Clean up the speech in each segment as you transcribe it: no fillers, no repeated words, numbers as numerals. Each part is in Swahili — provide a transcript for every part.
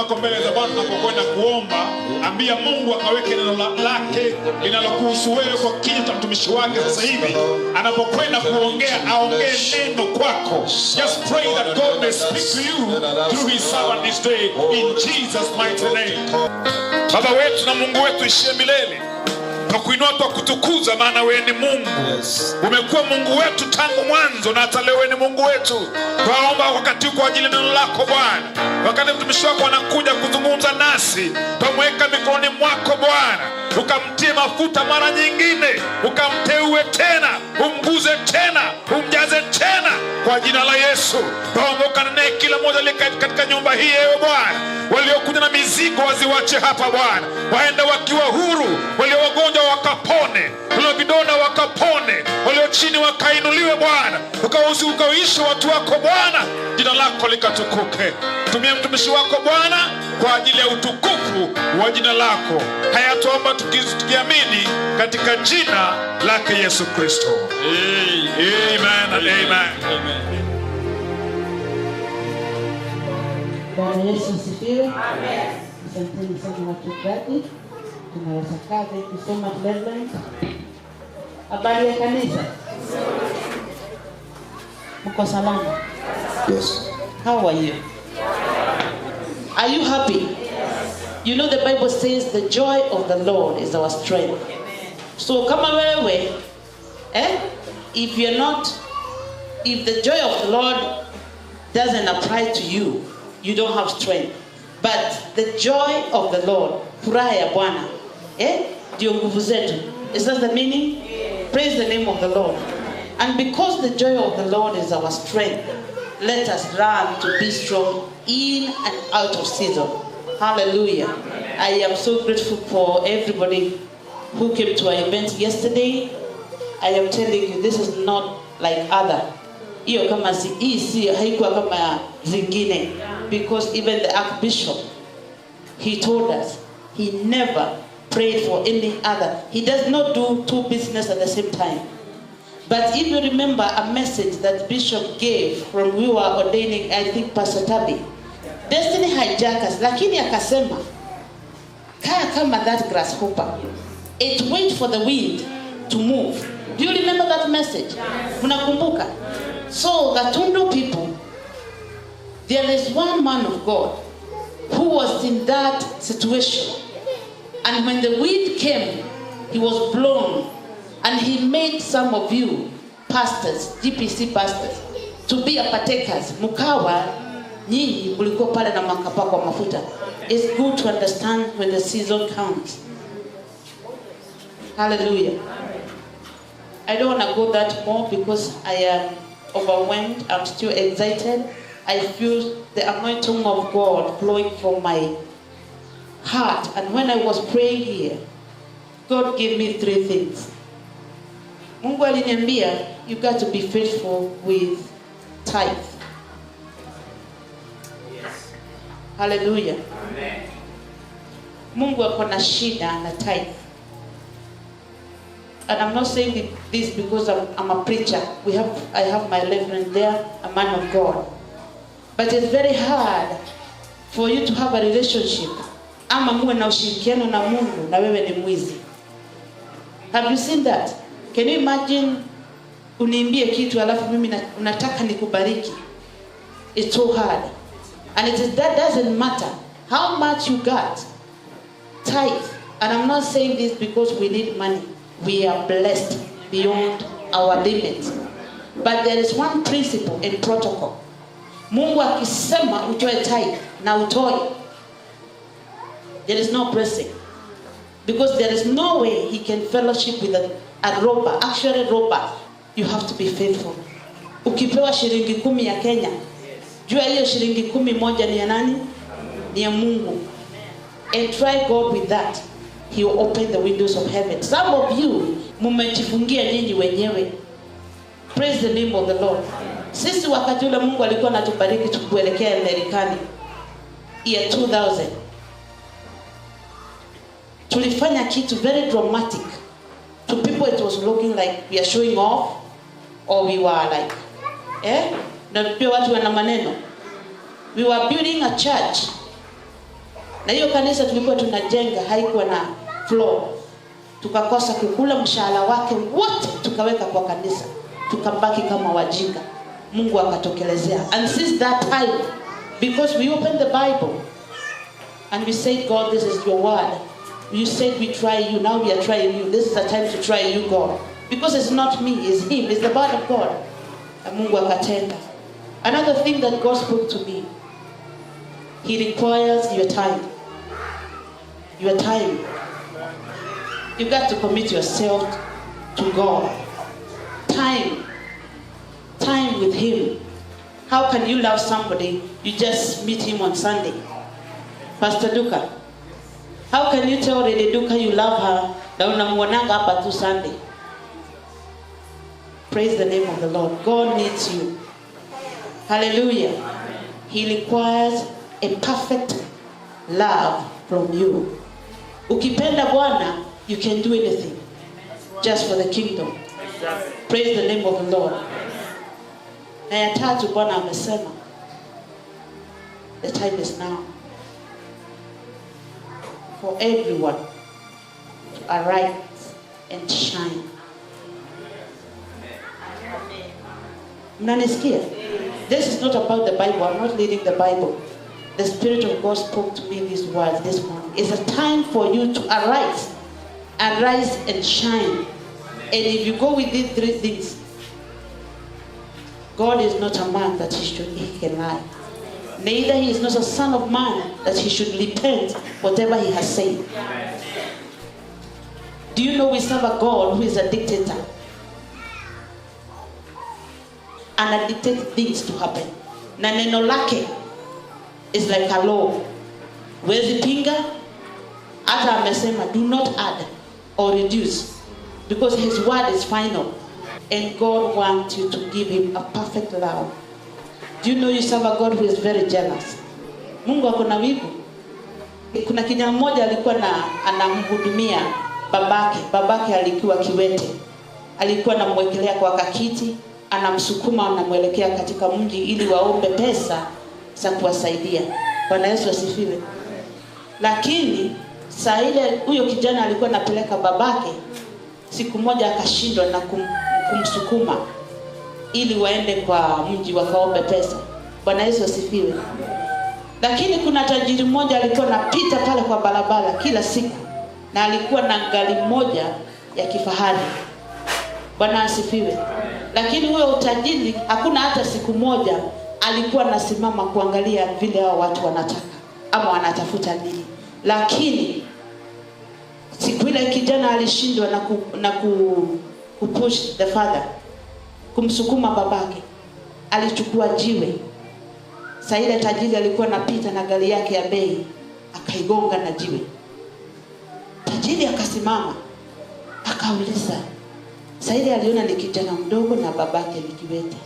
wako mbele za Bwana tunapokwenda kuomba, ambia Mungu akaweke neno lake linalokuhusu wewe kwa kinywa cha mtumishi wake sasa hivi. Anapokwenda kuongea, aongee neno kwako. Just pray that God may speak to you through his servant this day in Jesus mighty name. Baba wetu na Mungu wetu ishie milele, tunakuinua tukutukuza maana wewe ni Mungu. Umekuwa Mungu wetu tangu mwanzo na hata leo ni Mungu wetu. Tunaomba wakati kwa ajili ya neno lako Bwana. Wakati mtumishi wako anakuja kuzungumza nasi, tumweka mikononi mwako Bwana. Ukamtie mafuta mara nyingine, ukamteue tena, umguze tena, umjaze tena kwa jina la Yesu. Tunaomba naye kila mmoja katika nyumba hii ewe Bwana. Waliokuja na mizigo waziwache hapa Bwana. Waende wakiwa huru, walio wagonjwa wakapone, walio vidonda wakapone, walio chini wakainuliwe Bwana. Ukaishi watu wako Bwana, jina lako likatukuke. Tumia mtumishi wako Bwana kwa ajili ya utukufu wa jina lako. Haya tuomba tukiamini katika jina lake Yesu Kristo. Amen and amen. Bwana Yesu asifiwe. Amen. Asanteni sana wachungaji. Tunaweza kaa. Thank you so much, Reverend. Habari ya kanisa? Mko salama? Yes. How are you? Are you happy? Yes. You know the Bible says the joy of the Lord is our strength. So kama wewe, if the joy of the Lord doesn't apply to you, you don't have strength. But the joy of the Lord, furaha ya Bwana, ndio nguvu zetu. Is that the meaning? Praise the name of the Lord. And because the joy of the Lord is our strength, let us learn to be strong in and out of season. Hallelujah. I am so grateful for everybody who came to our event yesterday. I am telling you, this is not like other. Iyo kama si haikuwa kama zingine. Because even the Archbishop, he told us, he never prayed for any other. He does not do two business at the same time. But if you remember a message that Bishop gave from we were ordaining, I think Pastor Tabi, Destiny hijackers, lakini akasema, kaa kama that grasshopper. It wait for the wind to move. Do you remember that message? Unakumbuka? So the Tondo people, there is one man of God who was in that situation. And when the wind came, he was blown. And he made some of you pastors, GPC pastors, to be a partakers. Mukawa, nyinyi mlikuwa pale na makapako mafuta. It's good to understand when the season comes. Hallelujah. I don't want to go that more because I am overwhelmed. I'm still excited. I feel the anointing of God flowing from my heart. And when I was praying here, God gave me 3 things. Mungu aliniambia, you got to be faithful with tithe. Yes. Hallelujah. Amen. Mungu ako na shida na tithe. And I'm not saying this because I'm a preacher. I have my reverend there, a man of God. But it's very hard for you to have a relationship. Ama muwe na ushirikiano na Mungu na wewe ni mwizi. Have you seen that? Can you imagine uniimbie kitu alafu mimi unataka nikubariki? It's so hard. And that doesn't matter how much you got. Tithe. And I'm not saying this because we need money. We are blessed beyond our limits. But there is one principle in protocol. Mungu akisema utoe tithe na utoe. There is no blessing. Because there is no way he can fellowship with a robber. Actually robber, you have to be faithful. Ukipewa shilingi 10 ya Kenya, jua hiyo shilingi 10 moja ni ya nani? Ni ya Mungu. And try God with that. He will open the windows of heaven. Some of you, mumejifungia nyinyi wenyewe. Praise the name of the Lord. Sisi wakati ule Mungu alikuwa anatubariki tukuelekea Marekani. Year 2000. Tulifanya kitu very dramatic. To people it was looking like we are showing off. Or we were like, na pia watu wana maneno. We were building a church Na hiyo kanisa tulikuwa tunajenga haikuwa na floor. Tukakosa kukula mshahara wake wote tukaweka kwa kanisa. Tukabaki kama wajinga. Mungu akatokelezea. And since that time, because we opened the Bible and we said, God, this is your word. You said we try you, now we are trying you. This is the time to try you, God. Because it's not me, it's him, it's the word of God. And Mungu akatenda. Another thing that God spoke to me, he requires your time. Your time. You got to commit yourself to God. Time. Time with him. How can you love somebody you just meet him on Sunday? Pastor Duka, how can you tell Lady Duka you love her na unamuonanga hapa tu Sunday? Praise the name of the Lord. God needs you. Hallelujah. He requires a perfect love from you. Ukipenda Bwana, you can do anything just for the kingdom. Praise the name of the Lord. Na ya tatu Bwana amesema, the time is now for everyone to arise and shine. Mnanisikia? This is not about the Bible. I'm not reading the Bible. The Spirit of God spoke to me these words this morning. It's a time for you to arise and shine. And if you go with these three things, God is not a man that he can lie. Neither he is not a son of man that he should repent whatever he has said. Do you know we serve a God who is a dictator? And a dictate things to happen. Na neno lake is like a law. Wezi pinga, hata amesema do not add or reduce, because his word is final. And God wants you to give him a perfect love. Do you know you serve a God who is very jealous? Mungu akona wivu. Kuna kijana mmoja alikuwa anamhudumia babake. Babake alikuwa kiwete. Alikuwa anamwekelea kwa kakiti, anamsukuma anamwelekea katika mji ili waombe pesa za kuwasaidia. Bwana Yesu asifiwe. Lakini saa ile huyo kijana alikuwa anapeleka babake, siku moja akashindwa na kumsukuma ili waende kwa mji wakaombe pesa. Bwana Yesu asifiwe. Lakini kuna tajiri mmoja alikuwa anapita pale kwa barabara kila siku na alikuwa na gari moja ya kifahari. Bwana asifiwe. Lakini huyo utajiri hakuna hata siku moja alikuwa anasimama kuangalia vile hao watu wanataka ama wanatafuta nini. Lakini siku ile kijana alishindwa na kupush the father, kumsukuma babake. Alichukua jiwe. Saa ile tajiri alikuwa anapita na gari yake ya bei, akaigonga na jiwe. Tajiri akasimama, akauliza. Saa ile aliona ni kijana mdogo na babake ni kiwete.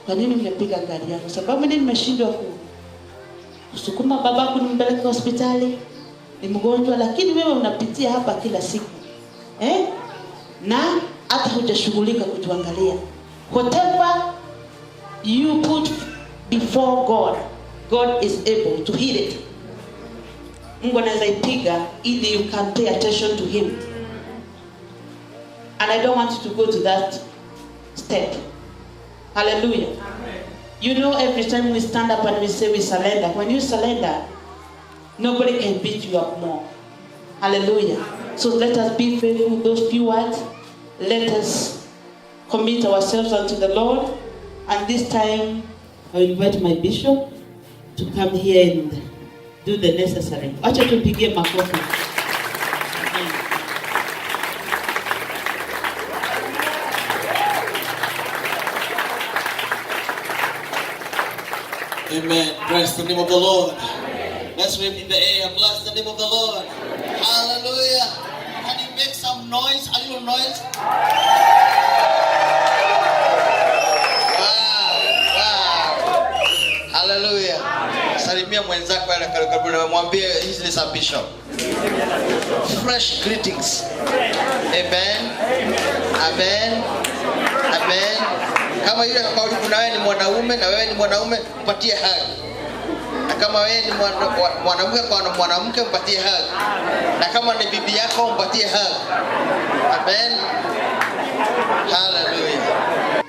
Kwa nini mmepiga gari yangu? Sababu mimi nimeshindwa kusukuma babako nimpeleke hospitali, ni mgonjwa, lakini wewe unapitia hapa kila siku. Na hata hujashughulika kutuangalia. Whatever you put before God, God is able to heal it. Mungu anaweza ipiga ili you can pay attention to him. And I don't want you to go to that step. Hallelujah. Amen. You know, every time we stand up and we say we surrender, when you surrender, nobody can beat you up more. Hallelujah. Amen. So let us be faithful with those few words. Let us commit ourselves unto the Lord. And this time, I invite my bishop to come here and do the necessary. Acha tupigie makofi. Amen. Bless the name of the Lord. Amen. Let's wave in the air. Bless the name of the Lord. Amen. Hallelujah. Can you make some noise? A little noise? Wow. Hallelujah. Salimia mwenzako yale karibu na mwambie his is a bishop. Fresh greetings. Amen. Amen. Amen. Kama yule karibu na wewe ni mwanaume na wewe ni mwanaume, mpatie hug. kama wewe ni mwanamke kwa mwanamke mpatie hug. Na kama ni bibi yako mpatie hug. Amen. Hallelujah.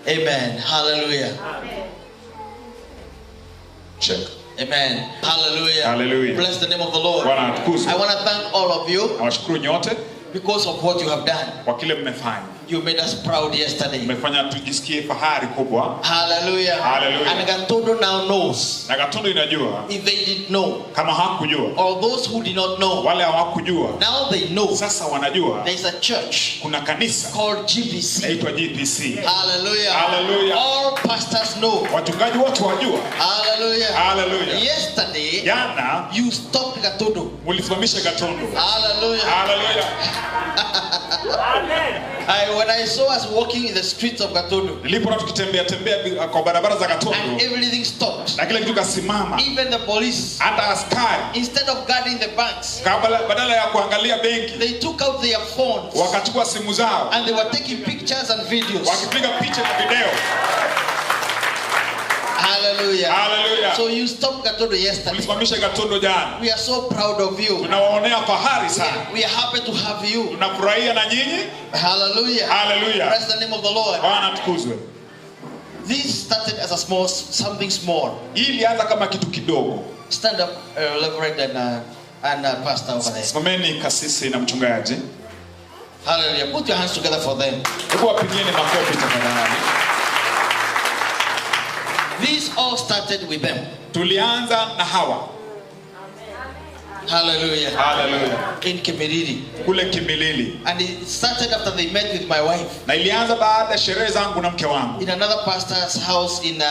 Amen. Hallelujah. Check. Amen. Hallelujah. Hallelujah. Bless the name of the Lord. Bwana atukuzwe. I want to thank all of you Nawashukuru nyote because of what you have done. kwa kile mmefanya. You made us proud yesterday. Mmefanya tujisikie fahari kubwa. Hallelujah. Hallelujah. And Gatondo now knows. Na Gatondo inajua If they did know, kama hawakujua, or those who did not know, wale hawakujua now they know. sasa wanajua There is a church kuna kanisa called GBC. inaitwa GPC. Hallelujah. Hallelujah. All pastors know. Wachungaji wote wajua. Hallelujah. Hallelujah. Yesterday, Jana you stopped Gatondo. mulisimamisha Gatondo. Hallelujah. Hallelujah. When I saw us walking in the streets of Gatondo, Nilipoona tukitembea kwa barabara za and Gatondo everything stopped. na kila kitu kasimama, Even the police, hata askari instead of guarding the banks, badala ya kuangalia benki they took out their phones wakachukua simu zao and they were taking pictures and videos. wakipiga picha na video. Hallelujah. Hallelujah. So you stopped Gatondo yesterday. Tulisimamisha Gatondo jana. We are so proud of you. Tunawaonea fahari sana. We are happy to have you. Tunafurahia na nyinyi. Hallelujah. Hallelujah. Praise the name of the Lord. Bwana atukuzwe. This started as something small. Hii ilianza kama kitu kidogo. Stand up, Reverend and Pastor over there. Simameni kasisi na mchungaji. Hallelujah. Put your hands together for them. Hebu wapigieni makofi tafadhali. This all started with them. Tulianza na hawa. Hallelujah. Hallelujah. In Kimiriri. Kule Kimilili. And it started after they met with my wife. Na ilianza baada ya sherehe zangu na mke wangu. In another pastor's house in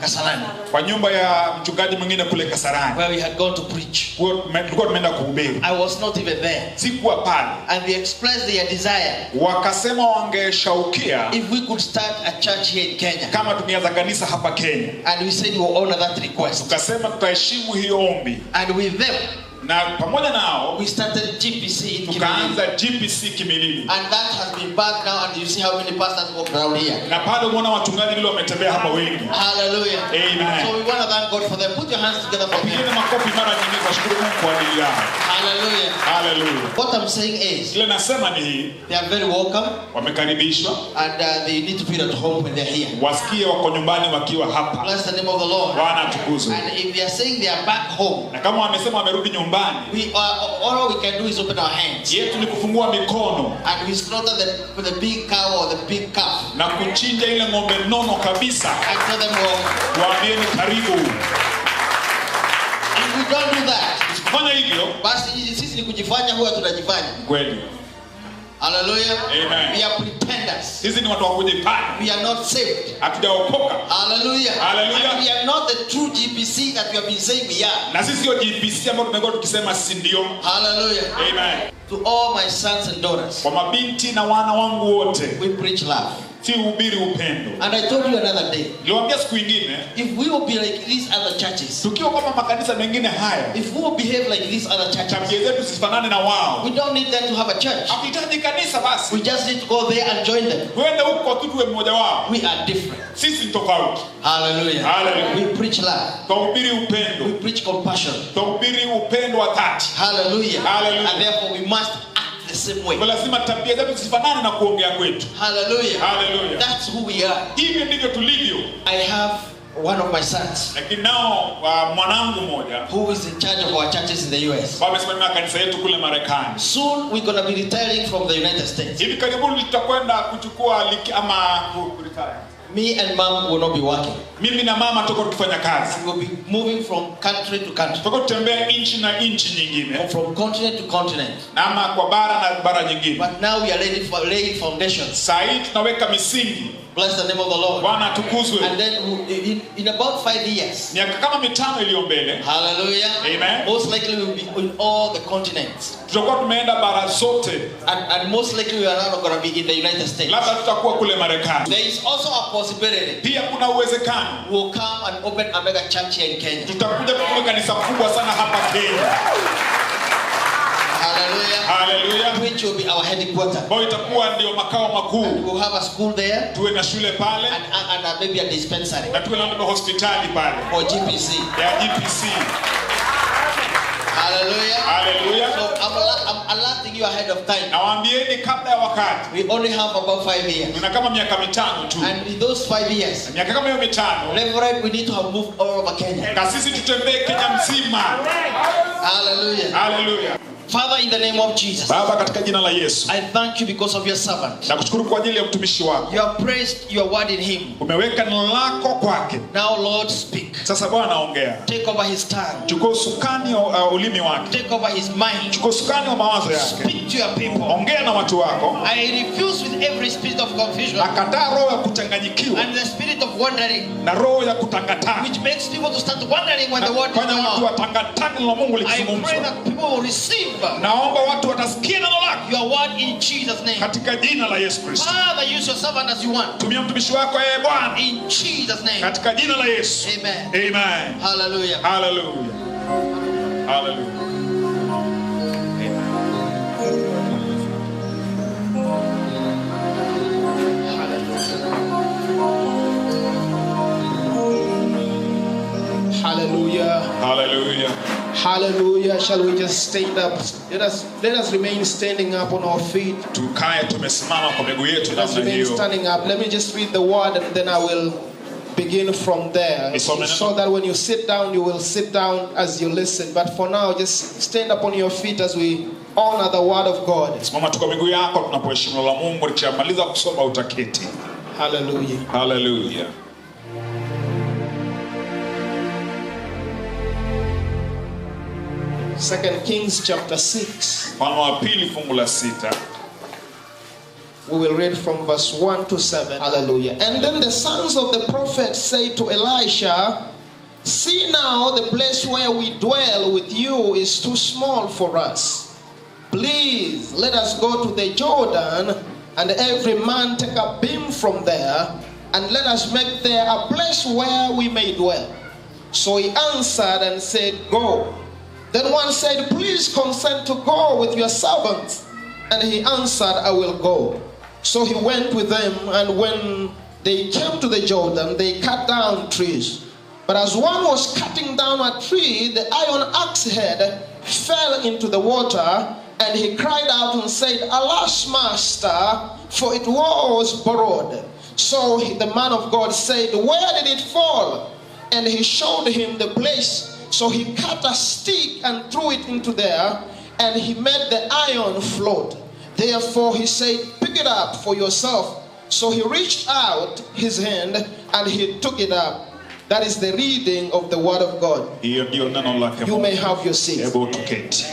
Kasarani. Kwa nyumba ya mchungaji mwingine kule Kasarani. Where we had gone to preach. Tulikuwa tumeenda kuhubiri. I was not even there. Sikuwa pale. And they expressed their desire. Wakasema wangeshaukia If we could start a church here in Kenya. kama tungeanza kanisa hapa Kenya. And we said we will honor that request. Tukasema tutaheshimu hiyo ombi. And with them, na pamoja nao we started GPC in Kimilili. Tukaanza GPC Kimilili. And that has been back now, and you see how many pastors walk around here. Na pale umeona wachungaji vile wametembea hapa wengi. Hallelujah. Amen. So we want to thank God for them. Put your hands together for them. Pigeni makofi mara nyingi kwa shukuru Mungu kwa ajili yao. Hallelujah. Hallelujah. What I'm saying is, Ile nasema ni hii, they are very welcome, wamekaribishwa, and they need to feel at home when they're here. wasikie wako nyumbani wakiwa hapa. Bless the name of the Lord. Bwana atukuzwe. And if they are saying they are back home, Na kama wamesema wamerudi nyumbani, all we can do is open our hands yetu ni kufungua mikono and we slaughter the big cow or the big calf na kuchinja ile ng'ombe nono kabisa. and tell them welcome. Waambieni karibu. If we don't do that, Usifanye hivyo, basi sisi ni kujifanya huwa tunajifanya. kweli. Hallelujah. Amen. We are pretenders. Sisi ni watu wa kujifanya. We are not saved. Hatujaokoka. Hallelujah. Hallelujah. And we are not the true GPC that we have been saying we are. Na sisi sio GPC ambao tumekuwa tukisema sisi ndio. Hallelujah. Amen. To all my sons and daughters, Kwa mabinti na wana wangu wote, we preach love. si uhubiri upendo. And I told you another day, Niliwaambia siku nyingine, if we will be like these other churches, tukiwa kama makanisa mengine haya, if we will behave like these other churches, tabia zetu zisifanane na wao. we don't need them to have a church. Hatuhitaji kanisa basi. We just need to go there and join them. Tuende huko kwa tuwe mmoja wao. We are different. Sisi ni tofauti. Hallelujah. Hallelujah. We preach love. Tuhubiri upendo. We preach compassion. Tuhubiri upendo wa dhati. Hallelujah. Hallelujah. And therefore we must act the same way. Kwa lazima tabia zetu zisifanane na kuongea kwetu. Hallelujah. Hallelujah. That's who we are. Hivi ndivyo tulivyo. I have one of my sons Lakini nao mwanangu mmoja who is in charge of our churches in the US. wamesimamia kanisa yetu kule Marekani. Soon we're going to be retiring from the United States. Hivi karibuni tutakwenda kuchukua ama retire. Me and mom will not be working. Mimi na mama tuko tukifanya kazi. We will be moving from country to country. Tuko tutembea nchi na nchi nyingine. From continent to continent. Na ama kwa bara na bara nyingine. But now we are ready for laying foundations. Sasa tunaweka misingi. Bless the name of the Lord. Bwana atukuzwe. And then in about 5 years. Miaka kama 5 iliyo mbele. Hallelujah. Amen. Most likely we will be in all the continents. Tutakuwa tumeenda bara zote. And most likely we are not going to be in the United States. Labda tutakuwa kule Marekani. There is also a possibility. Pia kuna uwezekano. We will come and open a mega church here in Kenya. Tutakuja kufunga kanisa kubwa sana hapa Kenya. Hallelujah. Hallelujah. which will be our headquarters. Ambayo itakuwa ndio makao makuu. We'll have a school there Tuwe na shule pale and maybe a dispensary na tuwe na hospitali pale or GPC. ya GPC. Hallelujah. Hallelujah. So I'm alerting you ahead of time. Nawaambieni kabla ya wakati. We only have about 5 years. Tuna kama miaka mitano tu. And in those 5 years, Miaka kama hiyo mitano. Reverend, we need to have moved all over Kenya. Na sisi tutembee Kenya mzima. Hallelujah. Hallelujah. Father, in the name of Jesus, Baba, katika jina la Yesu, I thank you because of your servant. nakushukuru kwa ajili ya mtumishi wako. You have praised your word in him. Umeweka neno lako kwake. Now, Lord, speak. Sasa Bwana ongea. Take over his tongue. Chukua usukani wa ulimi wake. Take over his mind. Chukua usukani wa mawazo yake. Speak to your people. Ongea na watu wako. I refuse with every spirit of confusion Nakataa roho ya kuchanganyikiwa and the spirit of wandering, na roho ya kutangatanga. which makes people to start wondering when the word is Fanya going watu on. watangatanga na Mungu I pray likizungumzwa. that people will receive Naomba watu watasikia neno lako your word in Jesus' name. katika jina la Yesu Kristo. Father, use your servant as you want. Tumia mtumishi wako Bwana In Jesus' name. katika jina la Yesu. Amen. Amen. Hallelujah. Hallelujah. Hallelujah. Hallelujah. Hallelujah. Hallelujah. Shall we just stand up? Let us remain standing up on our feet. Tukae tumesimama kwa miguu yetu Let us namna remain hiyo. standing up. Let me just read the word and then I will begin from there. So that when you sit down, you will sit down as you listen. But for now, just stand up on your feet as we honor the word of God. Simama tu kwa miguu yako tunapoheshimu neno la Mungu. Nikishamaliza kusoma utaketi. Hallelujah. Hallelujah. 2 Kings chapter 6. Mfalme wa pili fungu la 6. We will read from verse 1 to 7. Hallelujah. And then the sons of the prophet say to Elisha, "See now, the place where we dwell with you is too small for us. Please let us go to the Jordan, and every man take a beam from there, and let us make there a place where we may dwell." So he answered and said, "Go." Then one said, "Please consent to go with your servants." And he answered, "I will go." So he went with them, and when they came to the Jordan, they cut down trees. But as one was cutting down a tree, the iron axe head fell into the water, and he cried out and said, "Alas, master, for it was borrowed." So the man of God said, "Where did it fall?" And he showed him the place. So he cut a stick and threw it into there, and he made the iron float. Therefore he said, "Pick it up for yourself." So he reached out his hand and he took it up. That is the reading of the word of God. Hiyo ndio neno lake. You may have your seat. Hebu tuketi.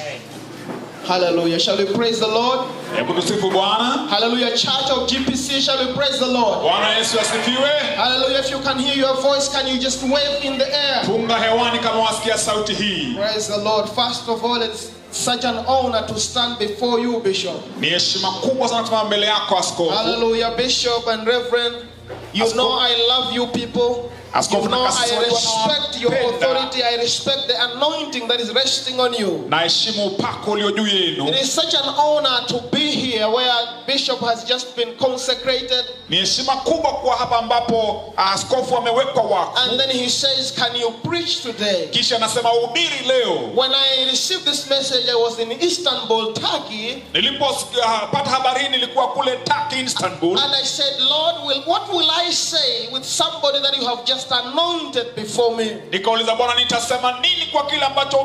Hallelujah. Shall we praise the Lord? Hebu tusifu Bwana. Hallelujah. Church of GPC, shall we praise the Lord? Bwana Yesu asifiwe. Hallelujah. If you can hear your voice, can you just wave in the air? Punga hewani kama wasikia sauti hii. Praise the Lord. First of all, it's such an honor to stand before you, Bishop. Ni heshima kubwa sana kusimama mbele yako askofu. Hallelujah, Bishop and Reverend. You know I love you people. You know I respect your authority. I respect the anointing that is resting on you. Na heshimu upako ulio juu yenu. It is such an honor to be here where Bishop has just been consecrated. Ni heshima kubwa kuwa hapa ambapo askofu amewekwa wakfu. And then he says, "Can you preach today?" Kisha anasema uhubiri leo. When I received this message, I was in Istanbul, Turkey. Nilipopata habari hii nilikuwa kule Turkey, Istanbul. And I said, "Lord, what will I say with somebody that you have just anointed before me?" Nikauliza Bwana, nitasema nini kwa kile ambacho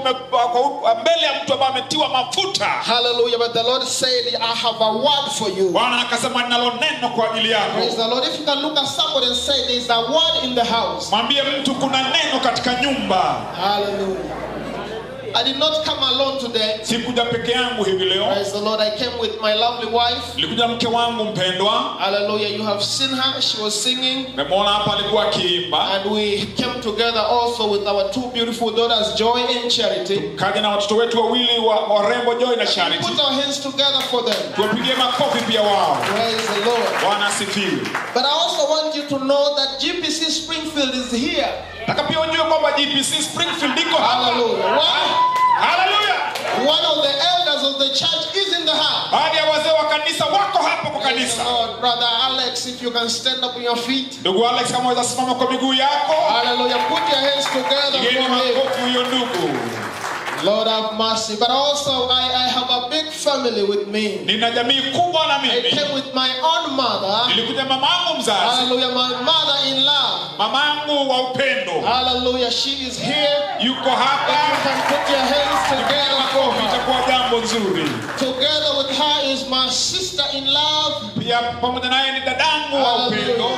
mbele ya mtu ambaye ametiwa mafuta? Hallelujah. But the Lord said, "I have a word for you." Bwana akasema ninalo neno kwa ajili yako. Praise the Lord. If you can look at somebody and say, "There is a word in the house." Mwambie mtu kuna neno katika nyumba. Hallelujah. I did not come alone today. Sikuja peke yangu hivi leo. Praise the Lord. I came with my lovely wife. Nilikuja mke wangu mpendwa. Hallelujah. You have seen her. She was singing. Nimeona hapa alikuwa akiimba. And we came together also with our two beautiful daughters, Joy and Charity. Kaja na watoto wetu wawili warembo, Joy na Charity. Put our hands together for them. Tuwapigie makofi pia wao. Praise the Lord. Bwana asifiwe. But I also want you to know that GPC Springfield is here. Nataka pia ujue kwamba GPC Springfield iko hapa. Hallelujah. Hallelujah. One of the elders elders of the church is in the house. Baadhi ya wazee wa kanisa wako hapa kwa Praise the kanisa. Lord. Brother Alex, if you can stand up on your feet. Ndugu Alex, kama unaweza simama kwa miguu yako. Hallelujah. Put your hands together Pigeni for him. makofi huyo ndugu. Lord have mercy. But also I have a big family with me. Nina jamii kubwa na I mimi. came with my own mother. Nilikuja mamangu mzazi. Hallelujah. My mother-in-law. Mamangu wa upendo. Hallelujah. She is here. Yuko hapa. You can put your hands together for her. Itakuwa jambo nzuri. Together with her is my sister-in-law. Pia pamoja naye ni dadangu wa upendo.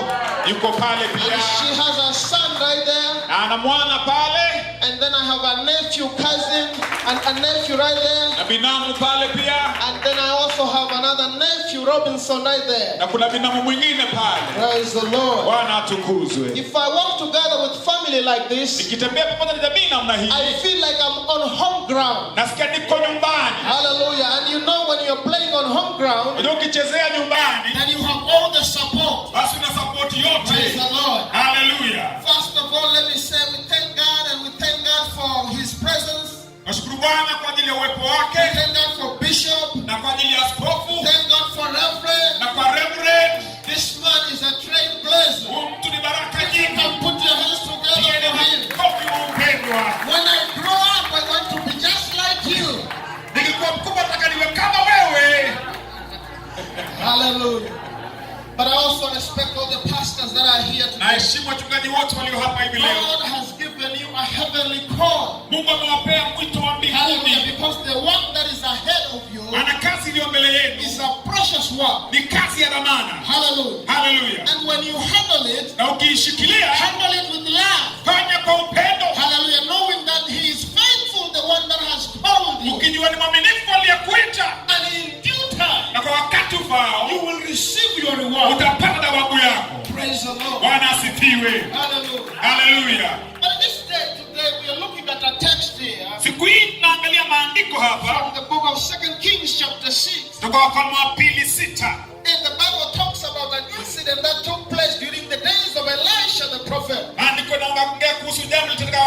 Yuko pale And pia. she has a son right there. Ana mwana pale. And then I have a nephew, cousin, and a nephew right there. Na binamu pale pia. And then I also have another nephew, Robinson, right there. Na kuna binamu mwingine pale. Praise the Lord. Bwana atukuzwe. If I walk together with family like this, Nikitembea pamoja na jamii namna hii. I feel like I'm on home ground. Nasikia niko nyumbani. Hallelujah. And you know when you're playing on home ground, Unajua ukichezea nyumbani, Then you have all the support. basi una support Praise yote. the Lord. Hallelujah. First of all, let me say we thank God and we thank God for His presence. Nashukuru Bwana kwa ajili ya uwepo We wake thank God for Bishop. na kwa ajili ya askofu Thank God for Reverend. na kwa Reverend. This man is a trailblazer. Huyu mtu ni baraka You nyingi. can put your hands together Pigeni for him. makofi wa upendwa. When I grow up, I want to be just like you. Nikikuwa mkubwa nataka niwe kama wewe. Hallelujah. But I also respect all the pastors that are here today. Naheshimu wachungaji wote walio hapa hivi leo. God has given you a heavenly call. Mungu amewapea mwito wa Hallelujah. mbinguni. Because the work that is ahead of you Ana kazi iliyo mbele yenu. is a precious work. Ni kazi ya dhamana. Hallelujah. Hallelujah. And when you handle it, Na ukiishikilia, handle it with love. fanya kwa upendo. Hallelujah. Knowing that He is faithful, the one that has called you. Ukijua ni mwaminifu aliyekuita. And in due time, Na kwa wakati ufao, you will receive your reward. utapata thawabu yako. Praise the Lord. Bwana asifiwe. Hallelujah. Hallelujah. But this day, today, we are looking at a text here Siku hii tunaangalia maandiko hapa from the book of 2 Kings chapter 6. kutoka Wafalme wa pili 6. And the Bible talks about an incident that took place during the days of Elisha the prophet. Maandiko yanaongea kuhusu jambo lilitokea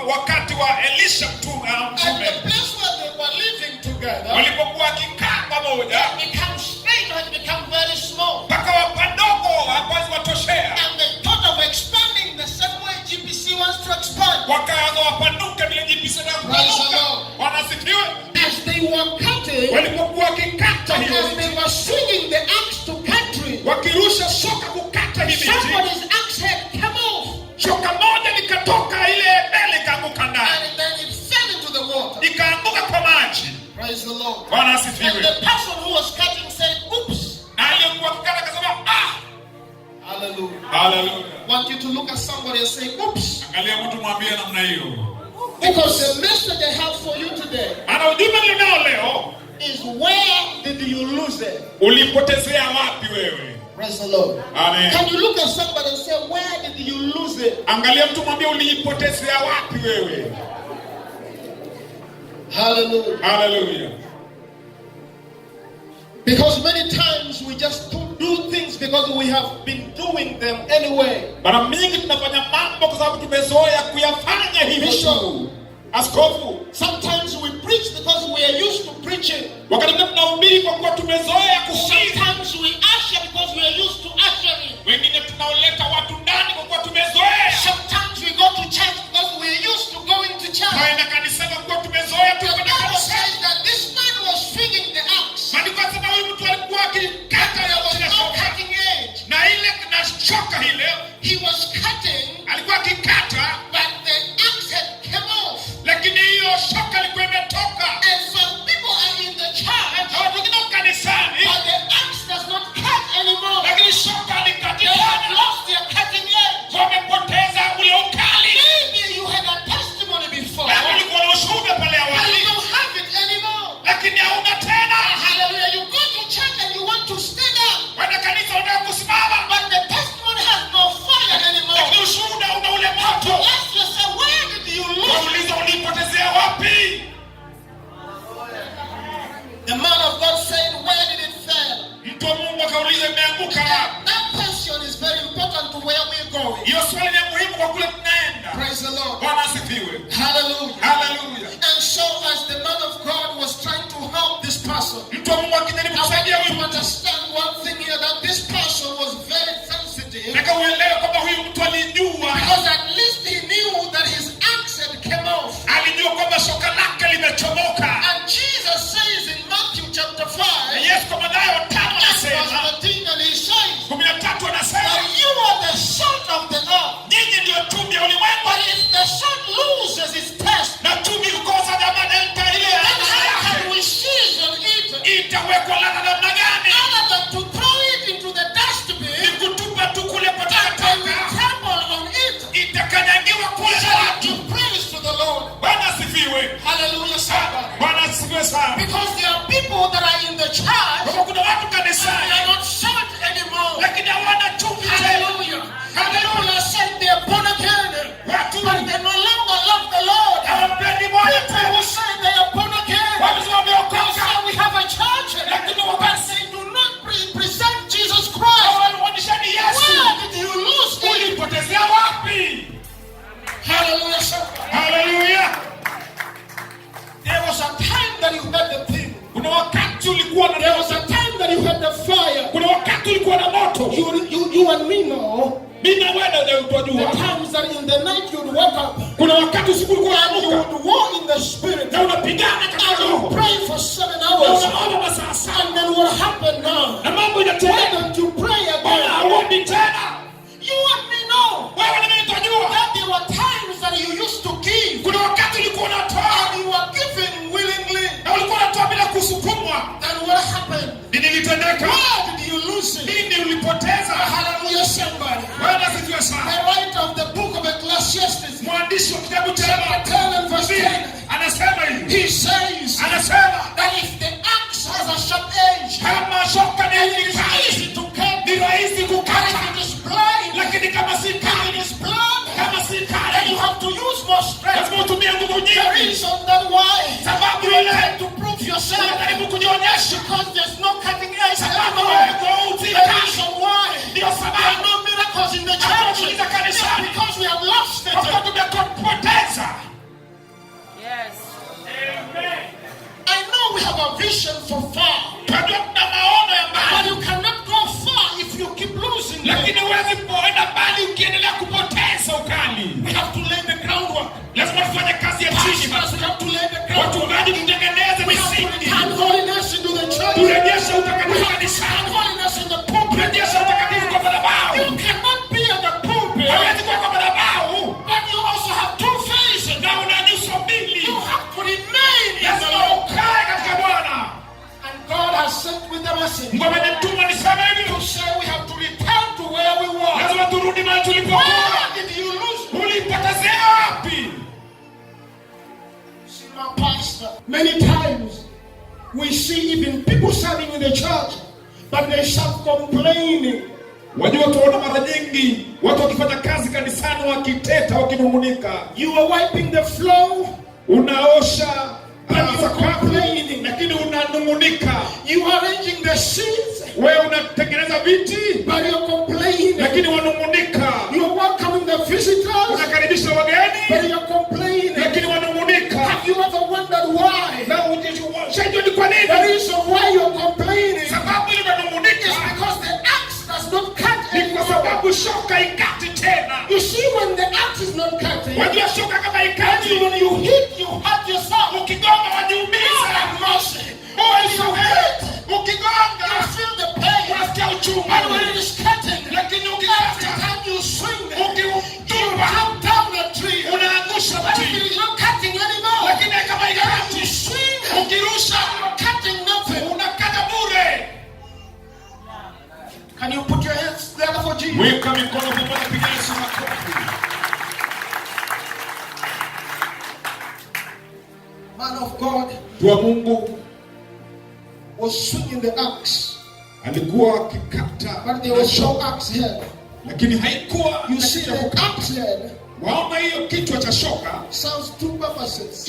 wakati wa Elisha mtume. And the place where they were living together, Walipokuwa wakikaa pamoja, it became straight or it became very small. mpaka wapadogo hawakuwezi watoshea. And they thought of expanding the same way GPC wants to expand. Wakaanza wapanuke vile jipisa na Praise the kupanuka. Lord. Wanasifiwe. As they were cutting, Walipokuwa wakikata and hiyo as they miti, were swinging the axe to cut tree, wakirusha shoka kukata hii miti, somebody's axe head came off. shoka moja likatoka ile bele ikaanguka ndani. And then it fell into the water. Ikaanguka kwa maji. Praise the Lord. Bwana And asifiwe. the person who was cutting said, oops. Na aliyekuwa akikata akasema Hallelujah. haleluya. I want you to look at somebody and say, oops. Angalia mtu mwambie namna hiyo. Because the message I have for you today Ana ujumbe nilionao leo, is where did you lose it? ulipotezea wapi wewe? Praise the Lord. Amen. Can you look at somebody and say, where did you lose it? Angalia mtu mwambie uliipotezea wapi wewe? Hallelujah. Haleluya. Because many times we just do things because we have been doing them anyway. Mara mingi tunafanya mambo kwa sababu tumezoea kuyafanya hivyo tu. Askofu, Sometimes we preach because we are used to preaching. wakati mwingine tunahubiri kwa kuwa tumezoea kuhubiri. Sometimes we usher because we are used to ushering. Wengine tunaoleta watu ndani kwa kuwa tumezoea. Sometimes we go to church because we are used to going to church. Tunaenda kanisani kwa kuwa tumezoea tu The kwenda Bible kanisani. says that this man was swinging the axe. Maandiko yanasema huyu mtu alikuwa akikata There was ile no shoka. cutting edge. Na ile na shoka ile He was cutting, alikuwa akikata, but the axe head came off. lakini hiyo shoka ilikuwa imetoka. And some people are in the church, Na watu wengine wako kanisani, but the axe does not cut anymore. lakini shoka They have likatikana. lost their cutting edge. Wamepoteza ule ukali. Maybe you had a testimony before, Na ulikuwa na ushuhuda pale but you awali, don't have it anymore. lakini hauna tena. Hallelujah. You go to church and you want to stand up, Wenda kanisa unataka kusimama, but the testimony has no fire anymore. lakini ushuhuda una ule You moto. ask yourself, where did you lose? Wauliza ulipotezea wapi? The man of God said, where did it fail? Mtu wa Mungu akauliza imeanguka wapi? That question is very important to where we're going. Hiyo swali ni muhimu kwa kule tunaenda. Praise the Lord. Bwana asifiwe. Hallelujah. Hallelujah. And so as the man of God was trying to help this person was very sensitive. Nataka uelewe kwamba huyu mtu alijua, Because at least he knew that his axe had come off. alijua kwamba shoka lake limechomoka. And Jesus says in Matthew chapter 5, Yesu kwa Mathayo 5 anasema, verse 13, and he says 13 anasema, that you are the salt of the earth. nyinyi ndio chumvi ya ulimwengu. But if the salt loses its taste, Na chumvi kukosa jamani ile then how can we season it itawekwa ladha namna gani? other than to throw it into the dustbin Ni kutupa tu kule kwa and they will takataka, trample on it? itakanyagiwa kule na watu. Give praise to the Lord. Bwana asifiwe. Hallelujah, somebody. Bwana asifiwe sana. Because there are people that are in the church Kwa kuna watu and they kanisani are not salt anymore. lakini hawana chumvi tena. Hallelujah. People are saying they are born again, Watu but they no longer love the Lord. hawampendi Bwana People who tena. say they are born again, Watu they wameokoka say we have a church, lakini but wakati they do not present Jesus Christ. hawaonyeshani Yesu. Where did you lose it? Ulipotezea wapi? Hallelujah, somebody. Haleluya. There was a time that you had the thing. Kuna wakati ulikuwa na There was a time that you had the fire. kuna wakati ulikuwa na moto. You and me know Mimi na wewe ndio the tunajua. times that in the night you'd wake up Kuna wakati usiku ulikuwa and you unaamka would war in the spirit na unapigana katika and you roho. pray for 7 Na hours. unaomba masaa saba. And then what happened now? Na mambo Why inatendeka. don't you pray Bwana again? haombi tena. You and me know Wewe na mimi tunajua. that there were times that you used to give Kuna wakati ulikuwa unatoa and you were giving willingly. na ulikuwa unatoa bila kusukumwa. Then what happened? Nini litendeka? Where did you lose it? Nini ulipoteza? Hallelujah, somebody. Bwana asifiwe The sana. writer of the book of Ecclesiastes, Mwandishi wa kitabu cha chapter 10 and verse 10, anasema hivi. he says Anasema that if the axe has a sharp edge, kama shoka ni and it is kali, easy to cut, ni rahisi and kukata. if it is blind, Lakini kama si and it kali, is blunt, kama si then kali, you have to use more strength. lazima utumie nguvu The nyingi. reason that why Sababu you ile tend to prove yourself unajaribu kujionyesha. because there's no cutting edge Sababu anymore. wewe kwa The uti reason why ndio there are sababu no miracles in the Hakuna church muujiza kanisani. is because we have lost kwa it. sababu tumepoteza. I know we have a vision for far, Tunajua kuna maono ya but mbali, you cannot go far if you keep losing it. lakini huwezi kuenda mbali ukiendelea kupoteza ukali. We have to lay the groundwork. Lazima tufanye kazi ya chini. Pastors, we have to lay the groundwork. Wachungaji tutengeneze We have to misingi. return holiness into the church. Turejeshe We utakatifu have to kanisani. return holiness in the pulpit. Turejeshe utakatifu kwa madhabahu. You cannot be at the pulpit, Hawezi kuwa kwa madhabahu but you also have two faces. na una nyuso mbili. You have to remain in the Lazima Lord. ukae katika Bwana. And God has sent with the message Mungu amenituma niseme hivi. to say we have to return to where we were. Lazima turudi mahali tulipokuwa. Where did you lose? Ulipotezea wapi? See, my pastor, many times we see even people serving in the church, but they start complaining. Wajua tuona mara nyingi watu wakifanya kazi kanisani wakiteta wakinung'unika. You are wiping the floor, Unaosha but you are sakafu complaining. lakini unanung'unika. You are arranging the seats, Wewe unatengeneza viti but you are complaining. lakini wanung'unika. You are welcoming the visitors, Unakaribisha wageni but you are complaining. lakini wanung'unika. Have you ever wondered why? Na shajua ni kwa The nini? reason why you are complaining Sababu ile is unanung'unika because the axe does not cut ni kwa anymore. sababu shoka ikati tena. You see, when the axe is not cutting, Wajua shoka kama ikati, when you hit, you hurt yourself. ukigonga wajiumiza. Have mercy. When you you hit, ukigonga you feel the pain. unasikia uchungu. And when it is cutting, Lakini every ukikata, time you swing, you ukiutupa, drop down the tree. unaangusha But if mti. it is not cutting anymore, Lakini kama you ikati, swing, ukirusha, you're cutting nothing. unakata bure. Can you put your hands together for Jesus? Weka mikono pamoja, piga Yesu makofi. Man of God Mtu wa Mungu was swinging the axe, alikuwa akikata but there was no axe head. lakini haikuwa You na see, kitu cha the kukata. axe head Waona hiyo kichwa cha shoka serves two purposes.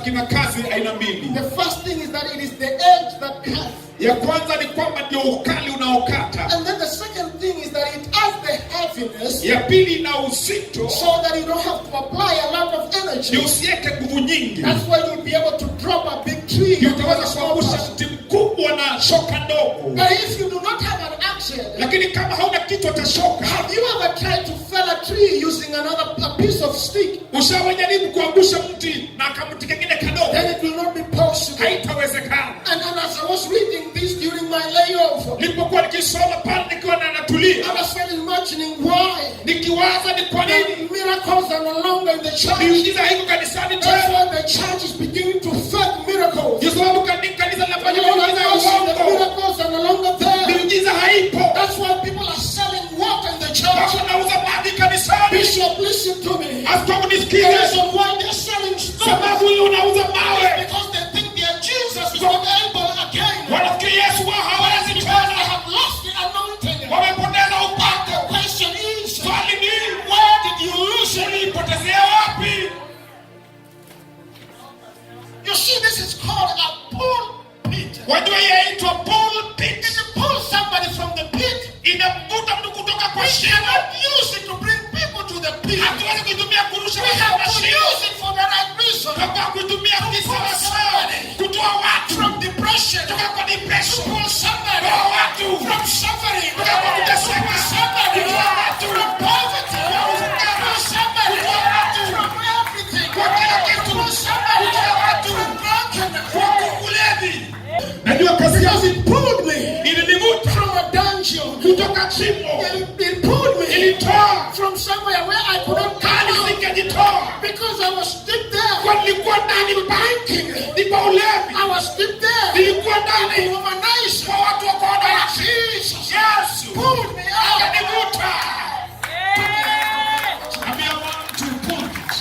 kina kazi aina mbili. The first thing is that it is the edge that cuts. Ya kwanza ni kwamba ndio ukali unaokata. And then the second thing is that it adds the heaviness Ya pili na uzito, so that you don't have to apply a lot of energy. ndio usiweke nguvu nyingi. That's why you'll be able to drop a big tree. Ndio utaweza kuangusha mti mkubwa na shoka ndogo. But if you do not have an axe sharpshed. lakini kama hauna kichwa cha shoka. Have you ever tried to fell a tree using a piece of stick? Ushawajaribu kuangusha mti na kamti kingine kadogo? Then it will not be possible. Haitawezekana. And as I was reading this during my layoff, Nilipokuwa nikisoma pale nikiwa natulia, I was imagining why nikiwaza ni kwa nini miracles are no longer in the church. miujiza haiko kanisani That's tena. why the church is beginning to fake miracles. Kwa sababu kanisa linafanya The miujiza ya uongo. miracles are no longer there. Miujiza haipo. That's why people are selling water in the church. Watu wanauza maji kanisani. Bishop, listen to me. Askofu The nisikie. reason why they're selling stuff Sababu hiyo unauza is mawe. because they think their Jesus is not able again. Wanafikiri Yesu wao hawezi Because they tena. have lost the anointing. Wamepoteza The upako. question is, Swali ni where did you lose it? ulipotezea wapi? You see, this is called a pulpit. Wajua yaitwa pulpit. It pulls somebody from the pit. Inamvuta mtu kutoka kwa We shimo. cannot use it to bring people to the pit. Hatuwezi kuitumia kurusha We watu have kwa to shimo. use it for the right reason. Tunataka kuitumia kisawasawa. Kutoa watu From depression. kutoka kwa To depression. pull somebody Kutoa watu from suffering. kutoka kwa To kuteseka. pull somebody Kutoa watu from poverty. To pull somebody from everything. kwa kila kitu. To pull somebody Kutoa watu from brokenness. kwa kukulevi. Najua kazi Because yangu it pulled me ilinivuta from a dungeon. kutoka chimo. It pulled me Ilitoa from somewhere where I could not come hadi out. singejitoa. Because I was deep there. Kwa nilikuwa ndani banking. Nipa ulevi. I was deep there. Nilikuwa ndani Womanized. kwa watu wa kuona Jesus Yesu. pulled me out. Akanivuta. Ambia watu pulpit.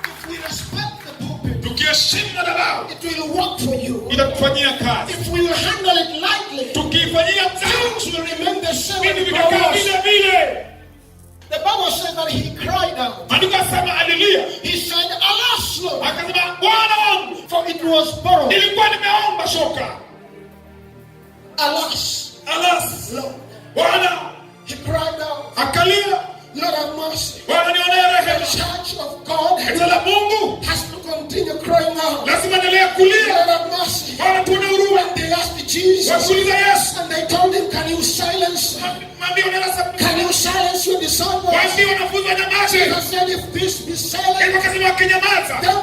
If we respect the pulpit, Tukiheshimu madhabahu it will work for you. itakufanyia kazi. If we will handle it lightly, Tukiifanyia mzaha things will remain the same. vitu as vitakaa it vile was. vile. The Bible says that he cried out. Maandiko yasema alilia. He said, Alas, Lord, Akasema Bwana wangu, for it was borrowed. nilikuwa nimeomba shoka. Alas, Alas, Lord. Bwana He cried out, akalia. Lord have mercy. Bwana nionee The rehema. church of God Kanisa la Mungu has to continue crying out, lazima endelee kulia. Lord have mercy. Bwana tuone huruma. When they asked Jesus, Wasiuliza Yesu. and they told him, Can you silence? Mwambie unaweza Can you silence your disciples? waambie wanafunzi wanyamaze. Jesus said, If this be silent, Hivyo akasema wakinyamaza, then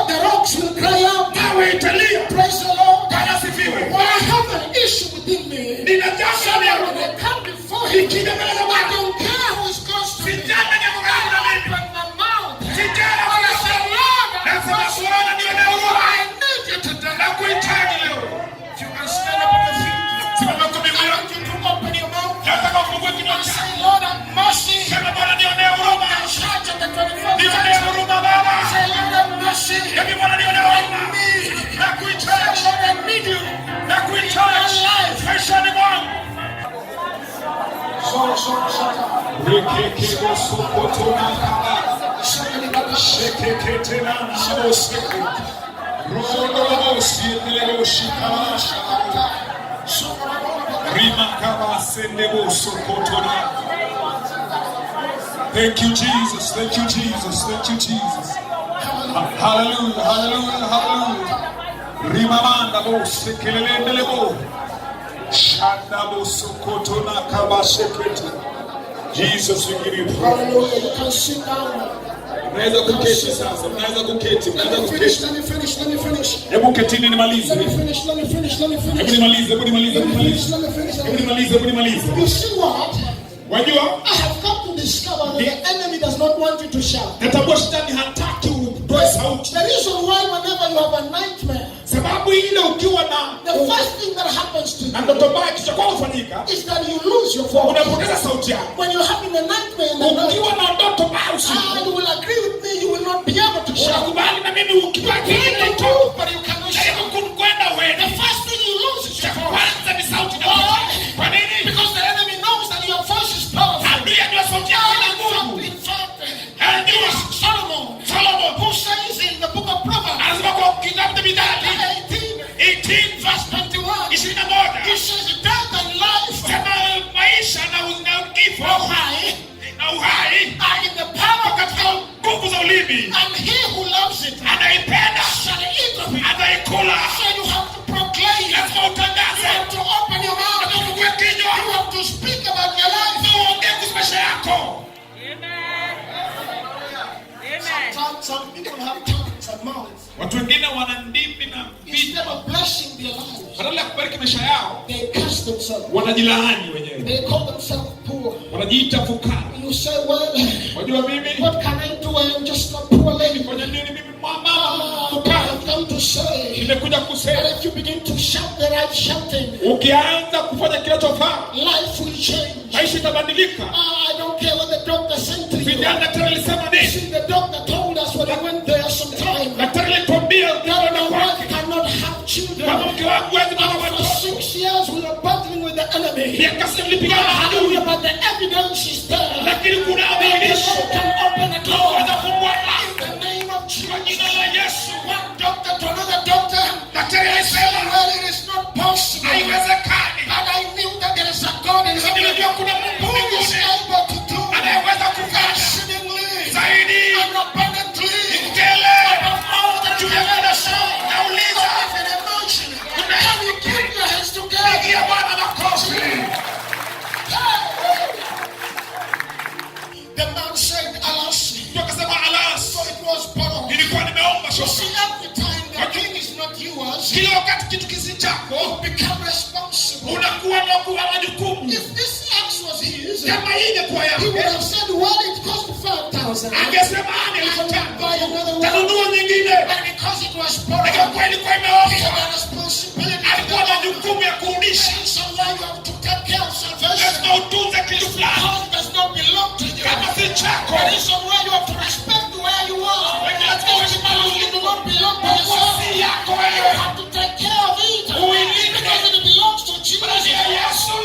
the rocks will cry out. mawe italia. Praise the Lord. Bwana asifiwe. When I have an issue within me, Nina jambo ndani yangu. when I come before Him, Nikija mbele za I Bwana. don't care who is close to me. Sijana jambo gani na mimi. Open my mouth. Sijana And I say, Lord, nasema have mercy. Bwana nionee huruma. I need you today. Nakuhitaji leo. If you can stand up on your feet, Simama kwa miguu I yako. want you to open your mouth Nataka ufungue kinywa and chako. say, Lord, have mercy. Sema Bwana nionee huruma. In charge of the 24th Nionee century. huruma Baba. Say, Lord, have mercy. Hebu Bwana nionee huruma. Say, Nakuhitaji. Lord, I need you. Nakuhitaji. Maishani mwangu. Rekekebo sokotona kaba. Shekeketena naboseko. Rodobo siendelebo shikabasha. Rima kaba sendebo sokotona. Thank you, Jesus. Thank you, Jesus. Thank you, Jesus. Hallelujah. Hallelujah. Hallelujah. Rima manda bo sekelelebo. Shanda bo sokotona kaba shekete. Jesus, we give you praise. Hallelujah. You can sit down. Unaweza kuketi sasa, unaweza kuketi, unaweza Let me finish, kuketi. let me finish, let me finish. Hebu ketini nimalize. Let me finish, let me finish, let me Hebu finish. nimalize, hebu nimalize, Let hebu me finish, nimalize. let me finish. Hebu nimalize, hebu nimalize. You see what? Wajua? I have come to discover that the enemy does not want you to shout. Natambua shetani hataki utoe sauti. The reason why whenever you have a nightmare, Sababu ile ukiwa na the first thing that happens to na you ndoto mbaya kisha kwa kufanyika, is that you lose your voice. unapoteza sauti yako. When you're having a nightmare in the night, Ukiwa na ndoto mbaya usiku, you will agree with me, you will not be able to shout. unakubali na mimi ukipata ile You ndoto, do, but you cannot jaribu shout. kwenda The uende. first thing you lose is Cha your voice. kwanza ni sauti na Why? Kwa nini? Because the enemy knows that your voice is powerful. Adui anajua sauti yako ina nguvu. In fact, Anajua. Solomon, who says in the book of Proverbs, Anasema kwa kitabu cha Mithali 18 verse 21, 21. he says, Death and life Sema maisha na kifo na uhai are in the power of katika God, nguvu za ulimi. and he who loves it Anaipenda shall eat of it. ataikula. So you have to proclaim, you Lazima utangaze. have to open your mouth, Lazima ufungue Sometimes some people have tongues and mouths. Watu wengine wana ndimi na Instead of blessing their lives, badala ya kubariki maisha yao they curse themselves. wanajilaani wenyewe, They call themselves poor. wanajiita fukara. You say, well, Wajua mimi what can I do? I am just a poor lady. nifanye nini? Mimi mama I fukara. have come to say Nimekuja kusema that if you begin to shout the right shouting, ukianza kufanya kinachofaa life will change. maisha itabadilika. I don't care what the doctor said to you. Vijana daktari alisema nini? See, the doctor told us when he went there sometime Daktari alituambia that ukiwa na my kwake wife cannot have children. kama mke wangu hawezi kupata For watoto. 6 years we were battling with the enemy. Miaka sita nilipigana na adui, But the evidence is there. lakini kuna The dhihirisho. Lord can open a door. Atafungua In mlango the name of kwa jina Jesus. la Yesu. One doctor to another doctor. Daktari alisema Well, it is not possible. haiwezekani. And I knew that there is a God in heaven Nilijua kuna Mungu who is mbinguni able to do anayeweza kufanya exceedingly zaidi and abundantly tele above all that you have ever said. nauliza Even imagine. Can you keep your hands together? pigia Bwana makofi. The man said, alas, Mtu akasema alas, so it was borrowed. nilikuwa nimeomba You sasa. see, every time the king is not yours, Kila wakati kitu kisi chako you become responsible. unakuwa na kuwa na jukumu. If this axe was his, Kama hii ingekuwa he would yake, have said, well, it cost 5,000. angesema ni I can laki buy another one. tanunua nyingine. But because it was Lakini borrowed, kwa ilikuwa he imeomba, had a responsibility. alikuwa na jukumu ya kurudisha. Somewhere you have to take care of salvation. Lazima utunze kitu fulani Because it does not belong to you. kama si chako. There is somewhere you have to respect where you are. It do not belong to yourself. Si yako You wewe. have to take care of it. Uilinde. Because it belongs to Jesus. Ya Yesu.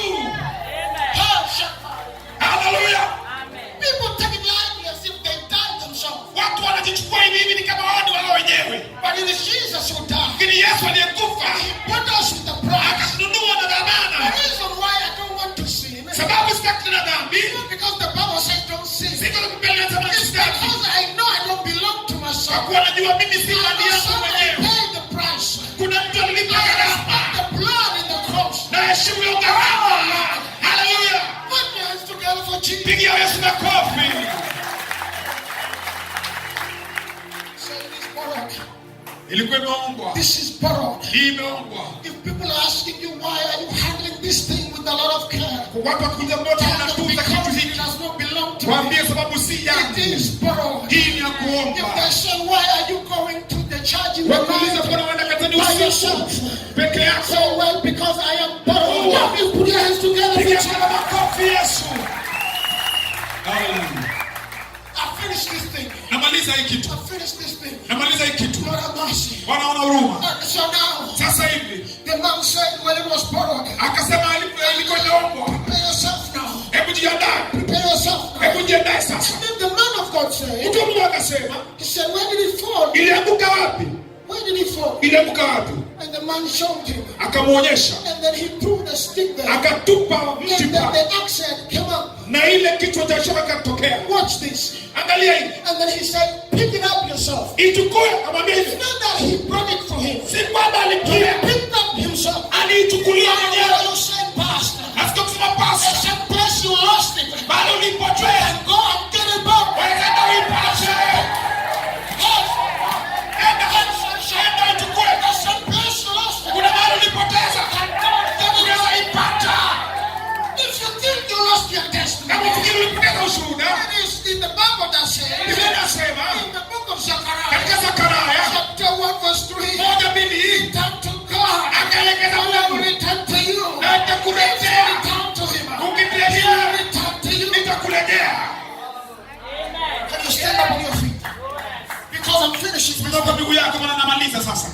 Oh, shepherd. Haleluya. People take it lightly as if they died themselves. Watu wanajichukua hivi hivi ni kama wao ni wao wenyewe. But it is Jesus who died. Lakini Yesu aliyekufa Put us with the price. akanunua na The dhamana. reason why I don't want to sin is Sababu sitaki tena dhambi. because the Bible says don't sin. Siko na Biblia inasema It's sitaki. because I know I don't belong to Kwa myself. kuwa najua mimi si mali yangu Somebody mwenyewe. paid the price. Kuna mtu alilipa gharama. The blood in the cross. Na heshimu ya gharama. Haleluya. Put your hands together for Jesus. Pigia Yesu makofi. Say it is borrowed. Ilikuwa imeombwa. This is borrowed. Hii imeombwa. If people are asking you why are you handling this thing with a lot of care, Kwa watu wakikuja mbona tell them unatunza kitu because it hiki. does not belong to me. Waambie sababu si It yangu. is borrowed. Hii ni ya If kuomba. they say why are you going to the church in the Wakuuliza night mbona unaenda kanisani by usiku yourself? peke yako. Say well because I am borrowed. Now you put your hands together for Pigia Jesus. Bwana makofi Yesu. Haleluya. I finished this thing. Namaliza hii kitu. I finished this thing. Namaliza hii kitu. Lord have mercy. Bwana ona huruma. So now Sasa hivi the man said when it was borrowed, akasema ilikuwa inaombwa. prepare yourself now. Hebu jiandae. Prepare yourself now. Hebu jiandae sasa. And then the man of God said, Mtu mmoja akasema, he said, where did it fall? ilianguka wapi? Where did it fall? Ilianguka wapi? And the man showed him. Akamuonyesha. And then he threw the stick there. Akatupa mti And then pale. the axe head came up. Na ile kichwa cha shoka katokea. Watch this. Angalia hii. And then he said, pick it up yourself. Ichukue amwambia It's hivi. not that he brought it for him. Si kwamba He alipia. picked up himself. Aliichukulia What mwenyewe. are you saying, Pastor? Nasikia kusema There's pasa. some place you lost it. Bado ulipotea. Go and get it back. Wekaenda uipate. Enda ichukue. There's some place you lost it. Kuna mahali ulipoteza. Unaweza ipata. If you think you lost your destiny, Kama ufikiri ulipoteza ushuhuda. it is in the Bible that says, Biblia inasema in the book of katika Zechariah, Zakaria chapter 1, verse 3, moja mbili return to God. akaelekeza I will Mungu return to you. na nitakurejea. Return to him. He Ukirejea will return to you. nitakurejea. Can you stand up on your feet? Because I'm finishing. Kutoka miguu yako maana namaliza sasa.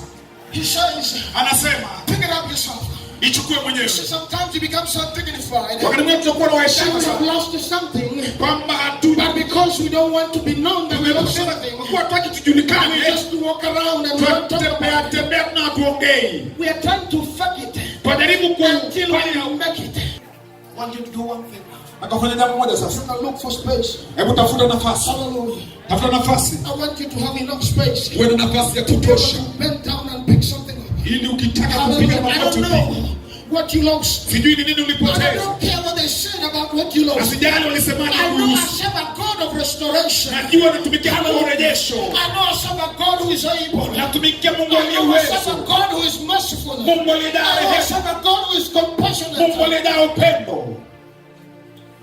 He says, Anasema pick it up yourself. ichukue mwenyewe. Sometimes you become so dignified. Wakati mwingine tunakuwa na We waheshima have sana. lost something, Kwamba hatuna but because we don't want to be known that we lost something, kwa tutaki we tujulikane. just walk around and we don't talk Tunatembea about it. tembea na hatuongei. We are trying to fake it Tunajaribu until kufanya. we make it. I want you to do one thing now. Akafanya jambo moja sasa. Now look for space. Hebu tafuta nafasi. Hallelujah. Tafuta nafasi. I want you to have enough space Uwe na nafasi ya to kutosha. bend down and pick something up. Ili ukitaka kupiga Hallelujah. I magoti don't know what you lost. sijui ni nini But I ulipoteza. don't care what they said about what about you, Lord. Asijali walisemaje I know I kuhusu. serve a God of restoration. Najua natumikia Mungu wa urejesho. I know I serve a God who is able. Natumikia Mungu I aliye know I serve a uwezo. God who is merciful. Mungu aliyejaa I know I rehema. serve a God who is compassionate. Mungu aliyejaa upendo.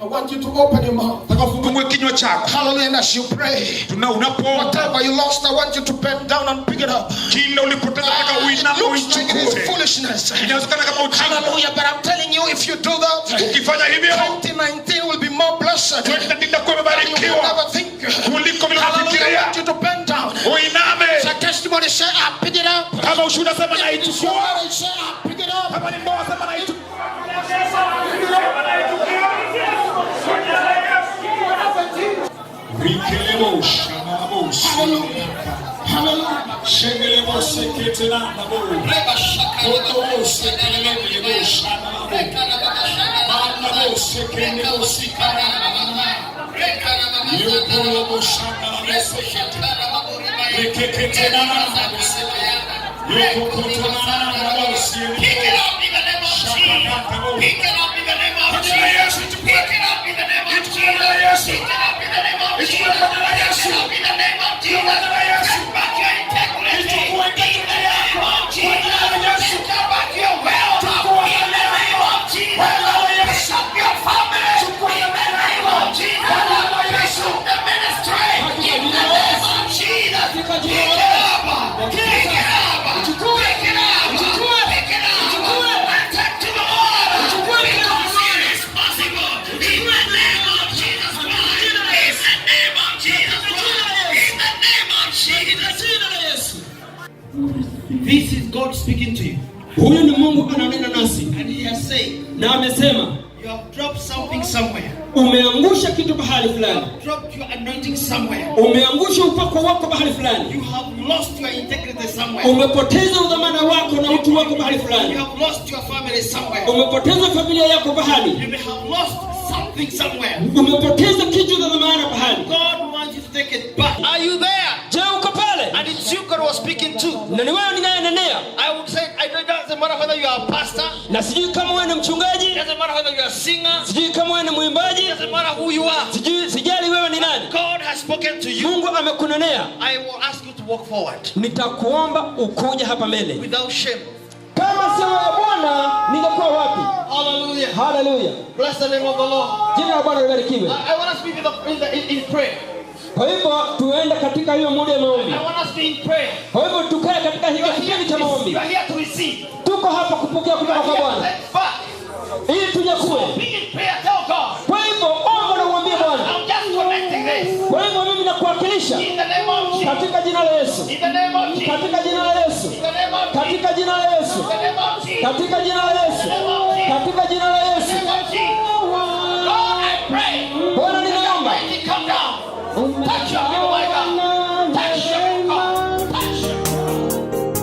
I want you to open your mouth. Nataka ufungue kinywa chako. Hallelujah. And as you pray, Unapoomba whatever you lost, I want you to bend down and pick it up. kila ulipoteza nataka It uiname looks like it is uichukue. foolishness. Inawezekana kama ujinga. Hallelujah. But I'm telling you, if you do that, Ukifanya hivyo 2019 will be more blessed than 2019 you umebarikiwa will never think. kuliko vile Hallelujah. I unafikiria. want you to bend down. Uiname. It's a testimony. Say, I pick it up. Kama ushuhuda sema It's your naichukua. marriage. Say, I pick it up. Kama ni ndoa sema naichukua. Rikelebo shanabo. Hallelujah. Hallelujah. Shengelebo sekete namba bo. Otobo sekelebo shanabo. Manabo sekelebo sikara. Yokolobo shanabo sekete. Rekekete namba bo. Yokokoto namba bo sielebo. Pick it up in the name of Jesus. Pick it up in the name of Jesus. Pick it up in the name of Jesus. Pick it up in the name of Jesus. Pick it up in the name of Jesus. Take back your integrity. In the name of Jesus. Take back your wealth. In the name of Jesus. Pick up your family. In the name of Jesus. Pick up the ministry. In the name of Jesus. Pick it up. Pick it up. Pick it up. Pick it up. And take to the Lord. Because it is possible. In the name of Jesus Christ. In the name of Jesus Christ. In the name of Jesus. This is God speaking to you. Huyu ni Mungu ananena nasi And he has said, na amesema you have dropped something somewhere. umeangusha kitu mahali You fulani, have dropped your anointing somewhere. umeangusha upako wako mahali fulani, You have lost your integrity somewhere. umepoteza udhamana wako na utu wako mahali You fulani, have lost your family somewhere. umepoteza familia yako mahali, You may have lost something somewhere. umepoteza kitu cha dhamana mahali. God wants you to take it back. Are you there? Je, uko pale? And it's you God was speaking to. Na ni wewe ninayenenea, I would say, it doesn't matter whether you are a pastor, na sijui kama wewe ni it mchungaji, doesn't matter whether you are a singer, sijui kama wewe ni it mwimbaji, doesn't matter who you are. sijali wewe ni nani. God has spoken to you. Mungu amekunenea. I will ask you to walk forward Nitakuomba ukuje hapa mbele. without shame. Kama sio wewe Bwana, ningekuwa wapi? Hallelujah. Haleluya. Bless the name of the Lord. Jina la Bwana libarikiwe. I want us to be in prayer. Kwa hivyo tuende katika hiyo muda ya maombi. I want us to be in prayer. Kwa hivyo tukae katika You hiyo are kipindi cha here, maombi. you are here to receive. Tuko hapa kupokea You kutoka are kwa here to Bwana take back. ili tunyakue. Be in prayer. Tell God. Kwa hivyo omba na uambie Bwana. I'm just connecting this. Kwa hivyo mimi nakuwakilisha In the name of Jesus. katika jina la Yesu, In the name of Jesus. katika jina la Yesu, In the name of Jesus. katika jina la Yesu, In the name of Jesus. katika jina la Yesu, katika jina la Yesu. Lord, I pray. Bwana ninaomba Mighty, come down. Touch your people, my God. Touch your people. Touch your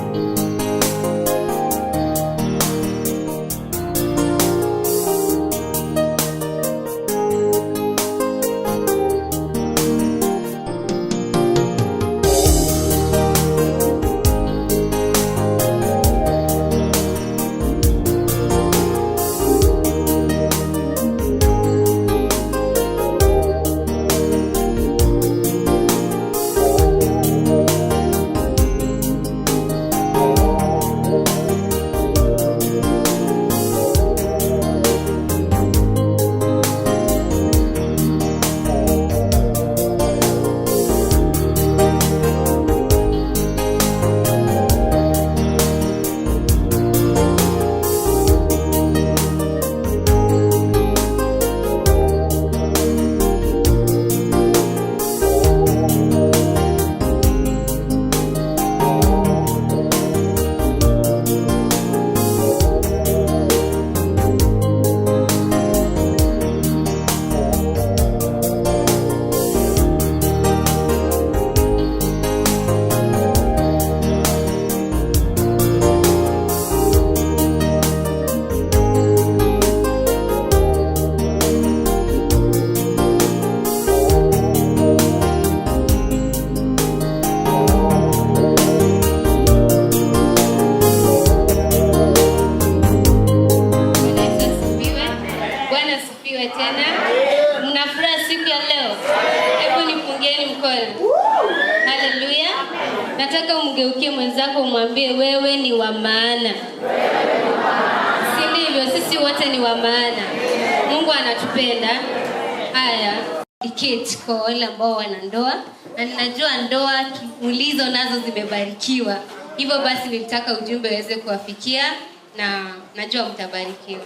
asifiwe tena. Mnafurahi siku ya leo? Hebu nipungieni mkono. Haleluya. Nataka umgeukie mwenzako umwambie wewe ni wa maana. Si ndivyo? Sisi wote ni wa maana. Mungu anatupenda. Haya, iketi kwa wale ambao wana ndoa. Na ninajua ndoa ulizo nazo zimebarikiwa. Hivyo basi nilitaka ujumbe uweze kuwafikia na najua mtabarikiwa.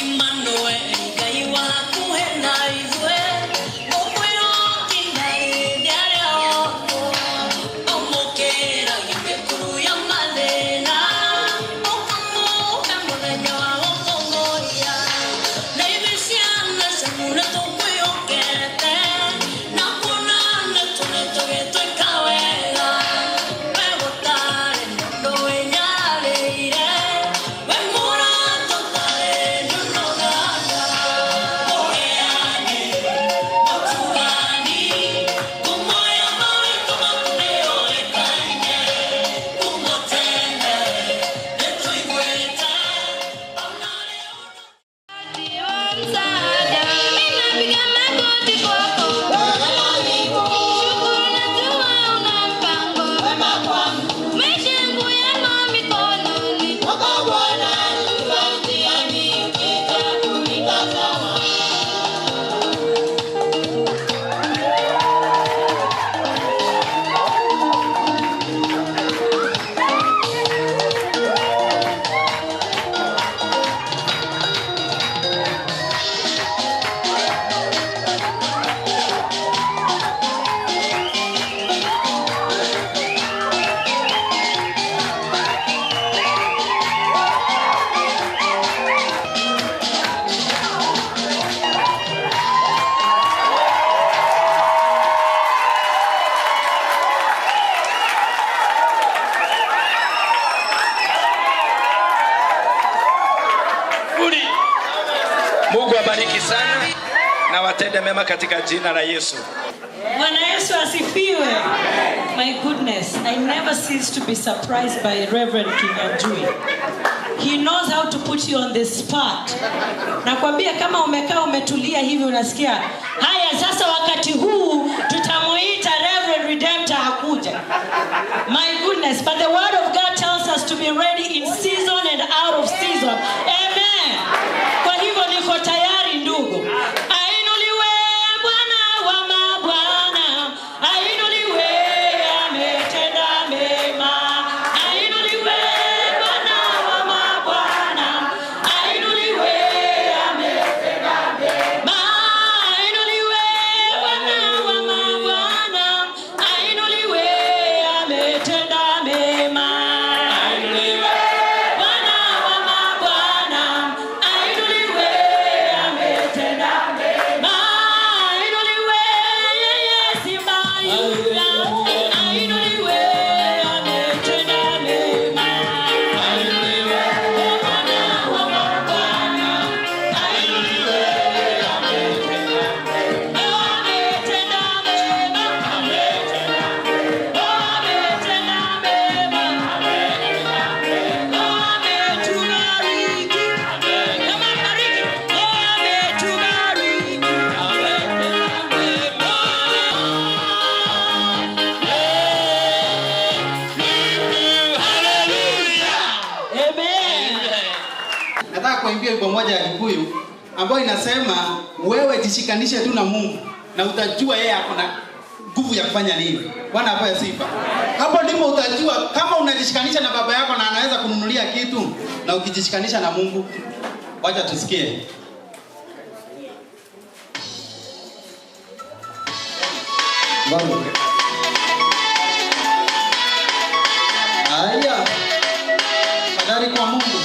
Imano awabariki sana na watende mema katika jina la Yesu. Bwana Yesu asifiwe. My goodness, I never cease to be surprised by Reverend Kinyanjui. He knows how to put you on the spot. Nakwambia kama umekaa umetulia hivi unasikia, haya sasa wakati huu tutamuita Reverend Redemptor akuja. My goodness, but the word of God tells us to be ready in season and out of season. Amen. Kwa hivyo niko tayari ndugu. Moja ya Kikuyu ambayo inasema wewe jishikanishe tu na Mungu na utajua yeye akona nguvu ya kufanya nini. Bwana apaye sifa. Hapo ndipo utajua kama unajishikanisha na baba yako na anaweza kununulia kitu na ukijishikanisha na Mungu. Wacha tusikie. Mungu. Haya. Habari kwa Mungu.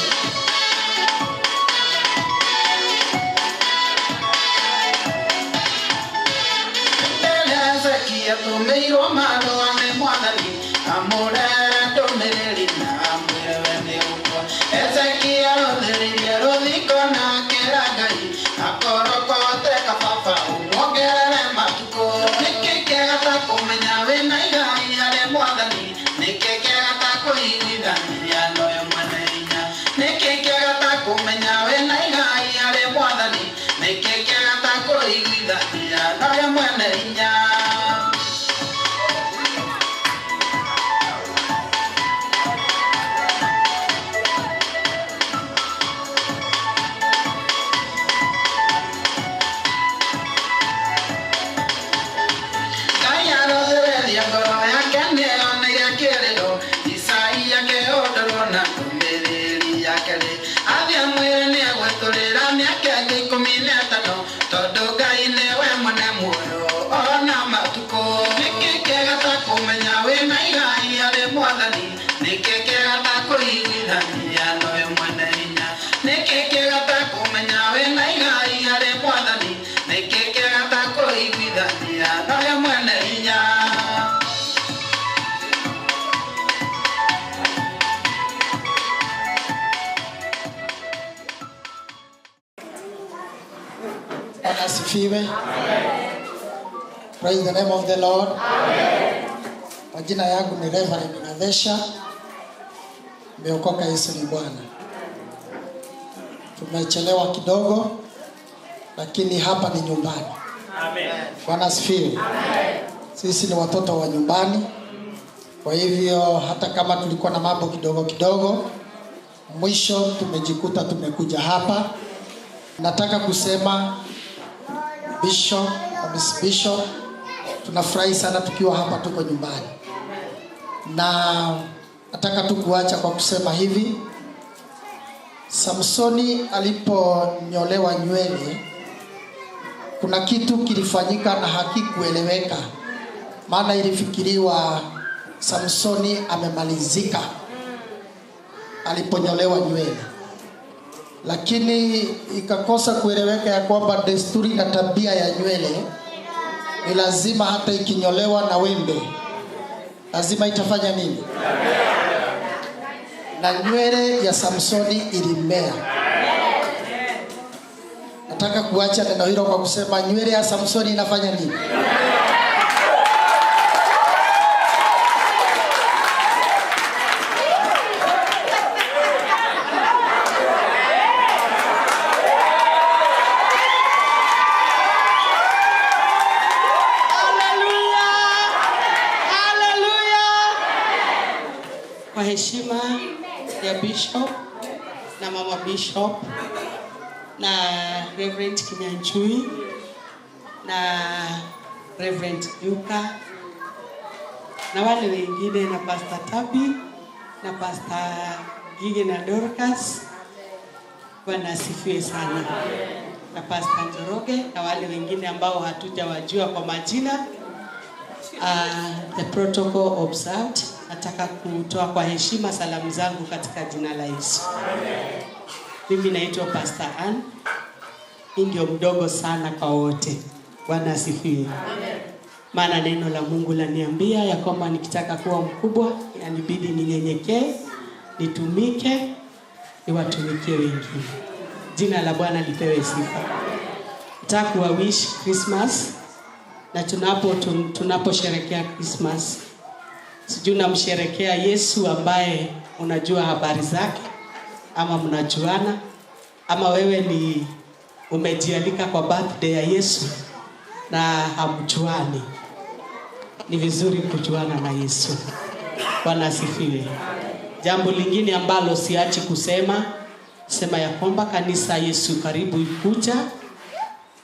Tumeiro malo ane mwadani amorera domereri na amwene uko Ezekia roderia rodiko na keragai akoroko teka papa umwogerere matuko nikikegata kumenya wena igai ale mwadani nikikegata kuigithania noyo mwene inya nikikegata kumenya wena igai ale mwadani nikikegata kuigithania noyo mwene inya. Praise the name of the Lord. Majina yangu ni Reverend Nadesha. Nimeokoka, Yesu ni Bwana. Tumechelewa kidogo lakini hapa ni nyumbani. Amen. Bwana asifiwe. Sisi ni watoto wa nyumbani. Kwa hivyo hata kama tulikuwa na mambo kidogo kidogo, mwisho tumejikuta tumekuja hapa. Nataka kusema Bishop, Miss Bishop, tunafurahi sana tukiwa hapa, tuko nyumbani. Na nataka tu kuacha kwa kusema hivi, Samsoni aliponyolewa nywele, kuna kitu kilifanyika na hakikueleweka. Maana ilifikiriwa Samsoni amemalizika aliponyolewa nywele, lakini ikakosa kueleweka ya kwamba desturi na tabia ya nywele ni lazima hata ikinyolewa na wembe lazima itafanya nini? Na nywele ya Samsoni ilimea. Nataka kuacha neno hilo kwa kusema nywele ya Samsoni inafanya nini? Kwa heshima ya Bishop na Mama Bishop na Reverend Kinyanjui na Reverend Yuka na wale wengine na Pastor Tabi na Pastor Gigi na Dorcas, Bwana asifiwe sana, na Pastor Njoroge na wale wengine ambao hatujawajua kwa majina. The protocol observed. Nataka kutoa kwa heshima salamu zangu katika jina la Yesu. Mimi naitwa Pastor Ann. Mimi ndio mdogo sana kwa wote. Bwana asifiwe. Maana neno la Mungu laniambia ya kwamba nikitaka kuwa mkubwa inabidi ninyenyekee, nitumike, niwatumikie wengine. Jina la Bwana lipewe sifa. Nataka kuwawish Christmas, na tunaposherehekea Christmas, sijui namsherehekea Yesu ambaye unajua habari zake ama mnajuana, ama wewe ni umejialika kwa birthday ya Yesu na hamjuani. Ni vizuri kujuana na Yesu. Bwana asifiwe. Jambo lingine ambalo siachi kusema ya kwamba kanisa Yesu karibu ikuja,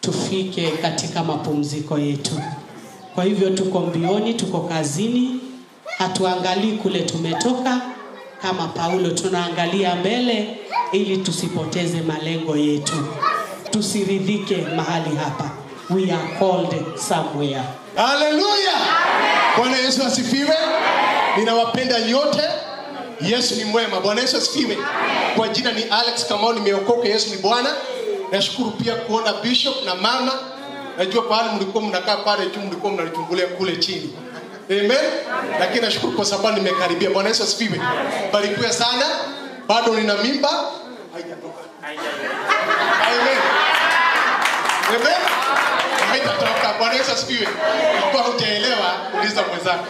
tufike katika mapumziko yetu. Kwa hivyo tuko mbioni, tuko kazini, hatuangalii kule tumetoka. Kama Paulo tunaangalia mbele ili tusipoteze malengo yetu. Tusiridhike mahali hapa. We are called somewhere. Hallelujah. Bwana Yesu asifiwe. Ninawapenda nyote. Yesu ni mwema. Bwana Yesu asifiwe. Kwa jina ni Alex Kamau, nimeokoka. Yesu ni Bwana. Nashukuru pia kuona Bishop na mama. Najua pale mlikuwa mnakaa pale juu, mlikuwa mnanichungulia kule chini. Amen. Lakini nashukuru kwa sababu nimekaribia. Bwana Yesu asifiwe. Barikiwe sana. Bado nina mimba. Haijatoka. Amen. Amen. Haitatoka. Bwana Yesu asifiwe. Kwa hujaelewa, uliza mwenzako.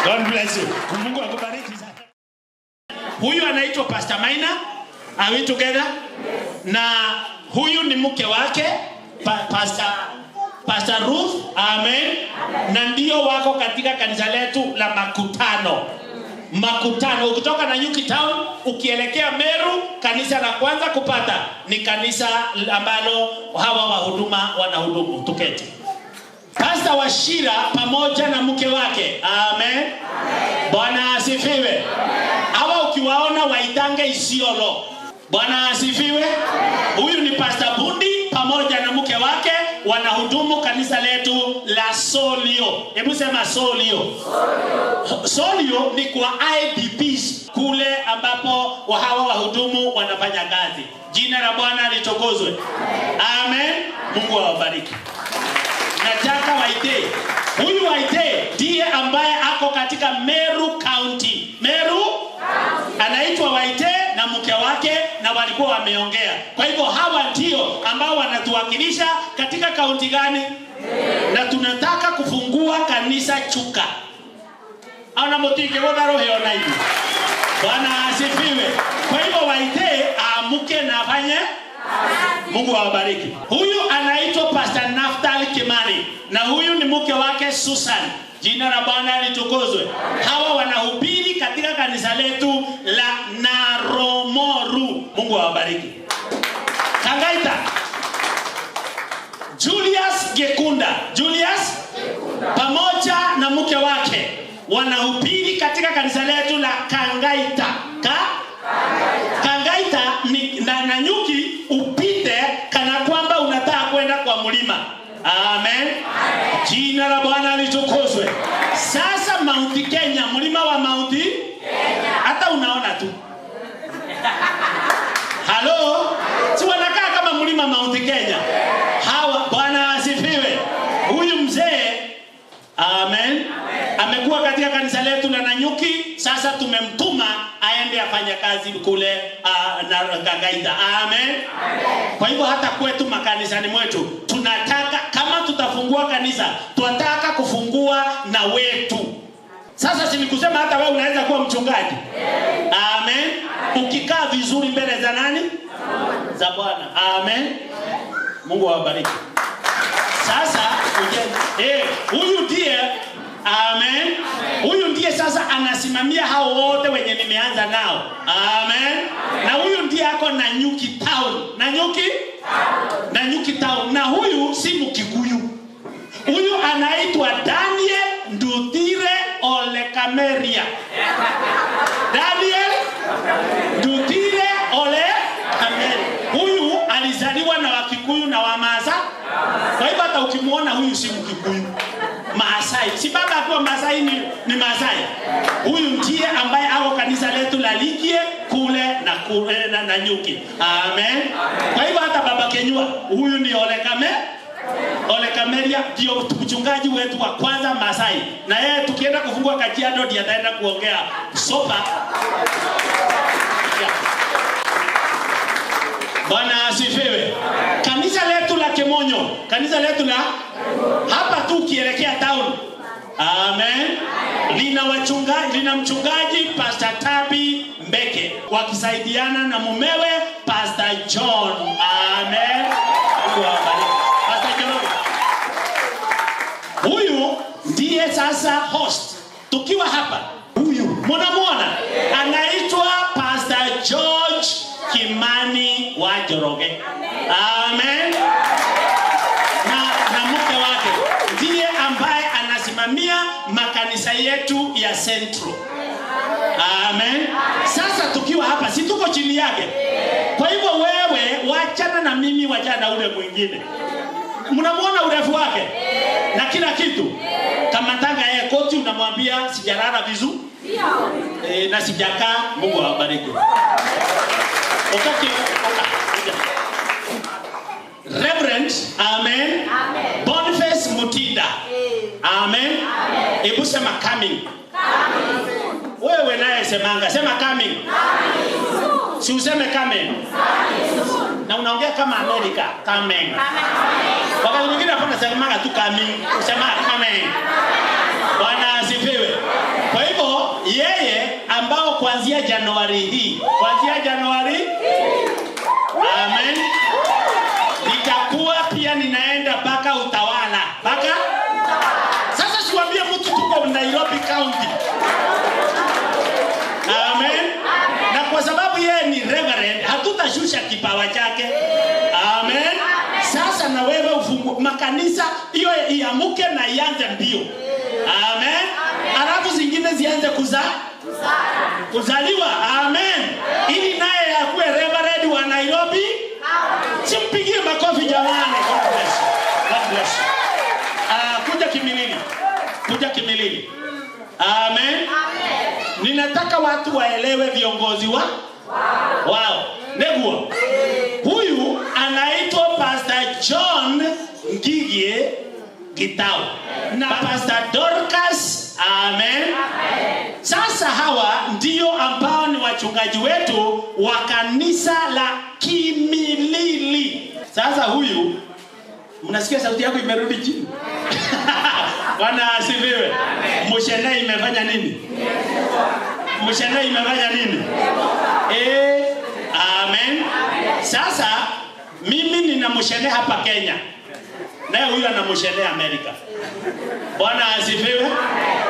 God bless you. Mungu akubariki sana. Huyu anaitwa Pastor Maina. Are we together? Na huyu ni mke wake Pastor Ruth. Amen. Na ndio wako katika kanisa letu la Makutano. Ukitoka na Nyuki Town ukielekea Meru, kanisa la kwanza kupata ni kanisa ambalo hawa wahuduma wanahudumu. Tuketi. Pastor Washira pamoja na mke wake. Amen. Bwana asifiwe. Hawa ukiwaona waitange Isiolo. Bwana asifiwe. Huyu ni Pastor Bundi pamoja na mke wake, wanahudumu kanisa letu la Solio. Hebu sema Solio. Solio ni kwa IDPs kule ambapo hawa wahudumu wanafanya kazi. Jina la Bwana litukuzwe. Amen. Mungu awabariki. Nataka Waite. Huyu Waite ndiye ambaye ako katika Meru County. Meru anaitwa Waite na mke wake, na walikuwa wameongea. Kwa hivyo hawa ndio ambao wanatuwakilisha katika kaunti gani? Na tunataka kufungua kanisa Chuka. Ana motike wadaro hiyo na hivi. Bwana asifiwe. Kwa hivyo Waite amuke na afanye. Mungu awabariki. Huyu anaitwa Pastor Naftali Kimani na huyu ni mke wake Susan. Jina la Bwana litukuzwe. Hawa wanahubiri katika kanisa letu la Naromoru. Mungu awabariki. Kangaita. Julius Gekunda pamoja na mke wake wanahubiri katika kanisa letu la Kangaita. Kangaita ni na Nyuki upite kana kwamba unataka kwenda kwa mlima. Amen. Jina la Bwana litukuzwe. Sasa Mount Kenya, mlima wa Mount Kenya. Hata unaona tu. Halo? Si wanakaa kama mlima Mount Kenya. Hawa Bwana asifiwe. Huyu mzee amekuwa katika kanisa letu la Nanyuki. Sasa tumemtuma aende afanya kazi kule na Kagaita. Amen. Kwa hivyo hata kwetu makanisani mwetu tunataka, kama tutafungua kanisa, tunataka kufungua na wetu. Sasa si nikusema hata wewe unaweza kuwa mchungaji. Amen. Ukikaa vizuri mbele za nani? Za Bwana. Amen. Mungu awabariki. Sasa huyu ndiye, amen, huyu ndiye sasa anasimamia hao wote wenye nimeanza nao. Amen. Na huyu ndiye ako na Nyuki Town. Na Nyuki Town. Na huyu si Mkikuyu. Huyu anaitwa Daniel Ndutire Ole Kameria. Daniel Ndutire Ole Kameria. Huyu alizaliwa na Wakikuyu na Wamaasai. Kwa hivyo hata ukimuona huyu si Mkikuyu. Maasai. Si baba akiwa Maasai ni Maasai. Huyu ndiye ambaye ako kanisa letu la Likie kule na Nanyuki. Amen. Kwa hivyo hata baba Kenyua, huyu ni Ole Kameria ndio mchungaji wetu wa kwanza Maasai. Na yeye tukienda kufungua Kajiado ndiye ataenda kuongea sopa. Bwana asifiwe. Kanisa letu la Kemonyo, kanisa letu la hapa tu kielekea town. Amen. Lina mchungaji Pastor Tabi Mbeke wakisaidiana na mumewe Pastor John. Amen. Pastor John. Huyu ndiye sasa host. Tukiwa hapa, huyu mnamuona anaitwa Pastor George Kimani wa Njoroge. Amen. Na mke wake ndiye ambaye anasimamia makanisa yetu ya Central. Amen. Sasa tukiwa hapa, si tuko chini yake. Kwa hivyo wewe wachana na mimi, wachana na ule mwingine. Mnamuona urefu wake na kila kitu. Kama tanga yeye koti unamwambia sijalala vizuri. Na sijakaa. Mungu awabariki. Reverend, amen. Boniface Mutinda. Amen. Hebu sema coming. Wewe naye semanga, sema coming. Si useme coming. Na unaongea kama America, coming. Wakati mwingine hapana semanga tu coming, usema coming. Bwana asifiwe. Kwa hivyo yeye ambao kuanzia Januari, amen, nitakuwa pia ninaenda mpaka utawala. Sasa siwaambie mtu tuko Nairobi County. Amen. Na kwa sababu yeye ni reverend, hatutashusha kipawa chake. Amen. Sasa na wewe ufungue makanisa hiyo iamuke na ianze mbio. Amen. Alafu zingine zianze kuzaliwa. Amen. Ili naye akuwe reverend wa Nairobi. Simpigie makofi jamani. God bless. Kuja kimilili. Amen. Ninataka watu waelewe viongozi wao. Neguo. Huyu anaitwa Pastor John Ngigie Gitau na Pastor Dorcas. Amen. Sasa hawa ndio ambao ni wachungaji wetu wa kanisa la Kimilili. Sasa huyu, mnasikia sauti yako imerudi chini. Bwana asifiwe. Mshene imefanya nini? Amen. Sasa mimi nina mshene hapa Kenya. Naye huyu ana mshene Amerika. Bwana asifiwe.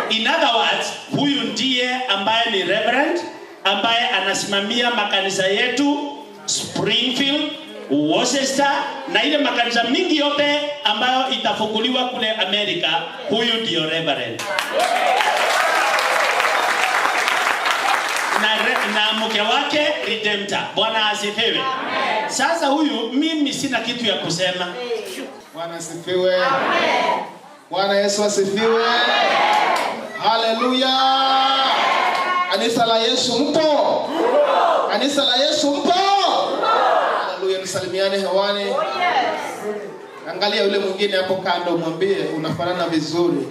In other words, huyu ndiye ambaye ni reverend, ambaye anasimamia makanisa yetu Springfield, Worcester na ile makanisa mingi yote ambayo itafunguliwa kule Amerika. Huyu ndio reverend. Na mke wake Redemptor. Bwana asifiwe. Sasa huyu mimi sina kitu ya kusema. Bwana asifiwe. Amen. Bwana Yesu asifiwe. Haleluya. Kanisa la Yesu mpo? Kanisa la Yesu mpo? Haleluya, nisalimiane hewani. Oh yes. Angalia yule mwingine hapo kando, mwambie unafanana vizuri.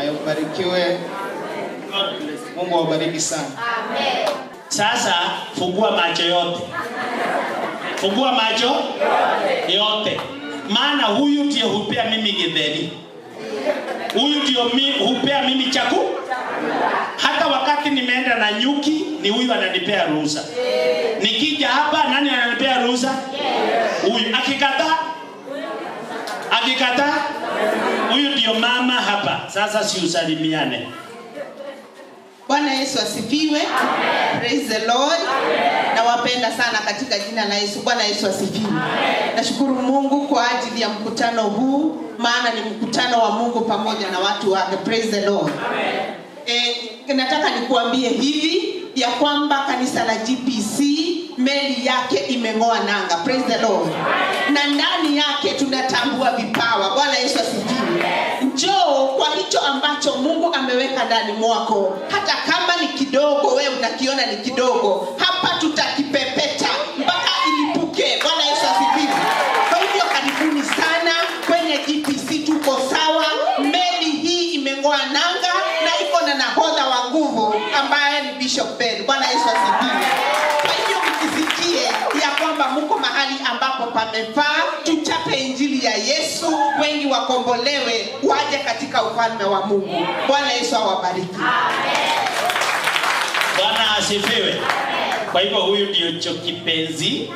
Ayo, barikiwe. God bless you. Mungu awabariki sana. Amen. Sasa fungua macho yote. Fungua macho yote. Maana huyu ndiye hupea mimi githeri. Huyu ndiye hupea mimi chakula. Hata wakati nimeenda na nyuki, ni huyu ananipea ruhusa. Nikija hapa, nani ananipea ruhusa? Huyu. Akikataa, huyu ndio mama hapa. Sasa si usalimiane. Bwana Yesu asifiwe. Amen. Praise the Lord. Nawapenda sana katika jina la Yesu. Bwana Yesu asifiwe. Nashukuru Mungu kwa ajili ya mkutano huu, maana ni mkutano wa Mungu pamoja na watu wake. Praise the Lord. Amen. Nataka nikuambie hivi ya kwamba kanisa la GPC meli yake imeng'oa nanga. Praise the Lord. Na ndani yake tunatambua vipawa. Bwana Yesu asifiwe. Njoo kwa hicho ambacho Mungu ameweka ndani mwako. Hata kama ni kidogo, wewe unakiona ni kidogo, hapa tutakipepeta mpaka ilipuke. Bwana Yesu asifiwe. Kwa hivyo karibuni sana kwenye GPC. Tuko sawa. Meli hii imeng'oa nanga na iko na nahodha wa nguvu ambaye ni Bishop Ben. Bwana Yesu asifiwe. Kwa hivyo mkisikie ya kwamba mko mahali ambapo pamefaa, tuchape injili ya Yesu, wengi wakombolewe, waje katika ufalme wa Mungu. Bwana Yesu awabariki. Bwana asifiwe. Kwa hivyo huyu ndio kipenzi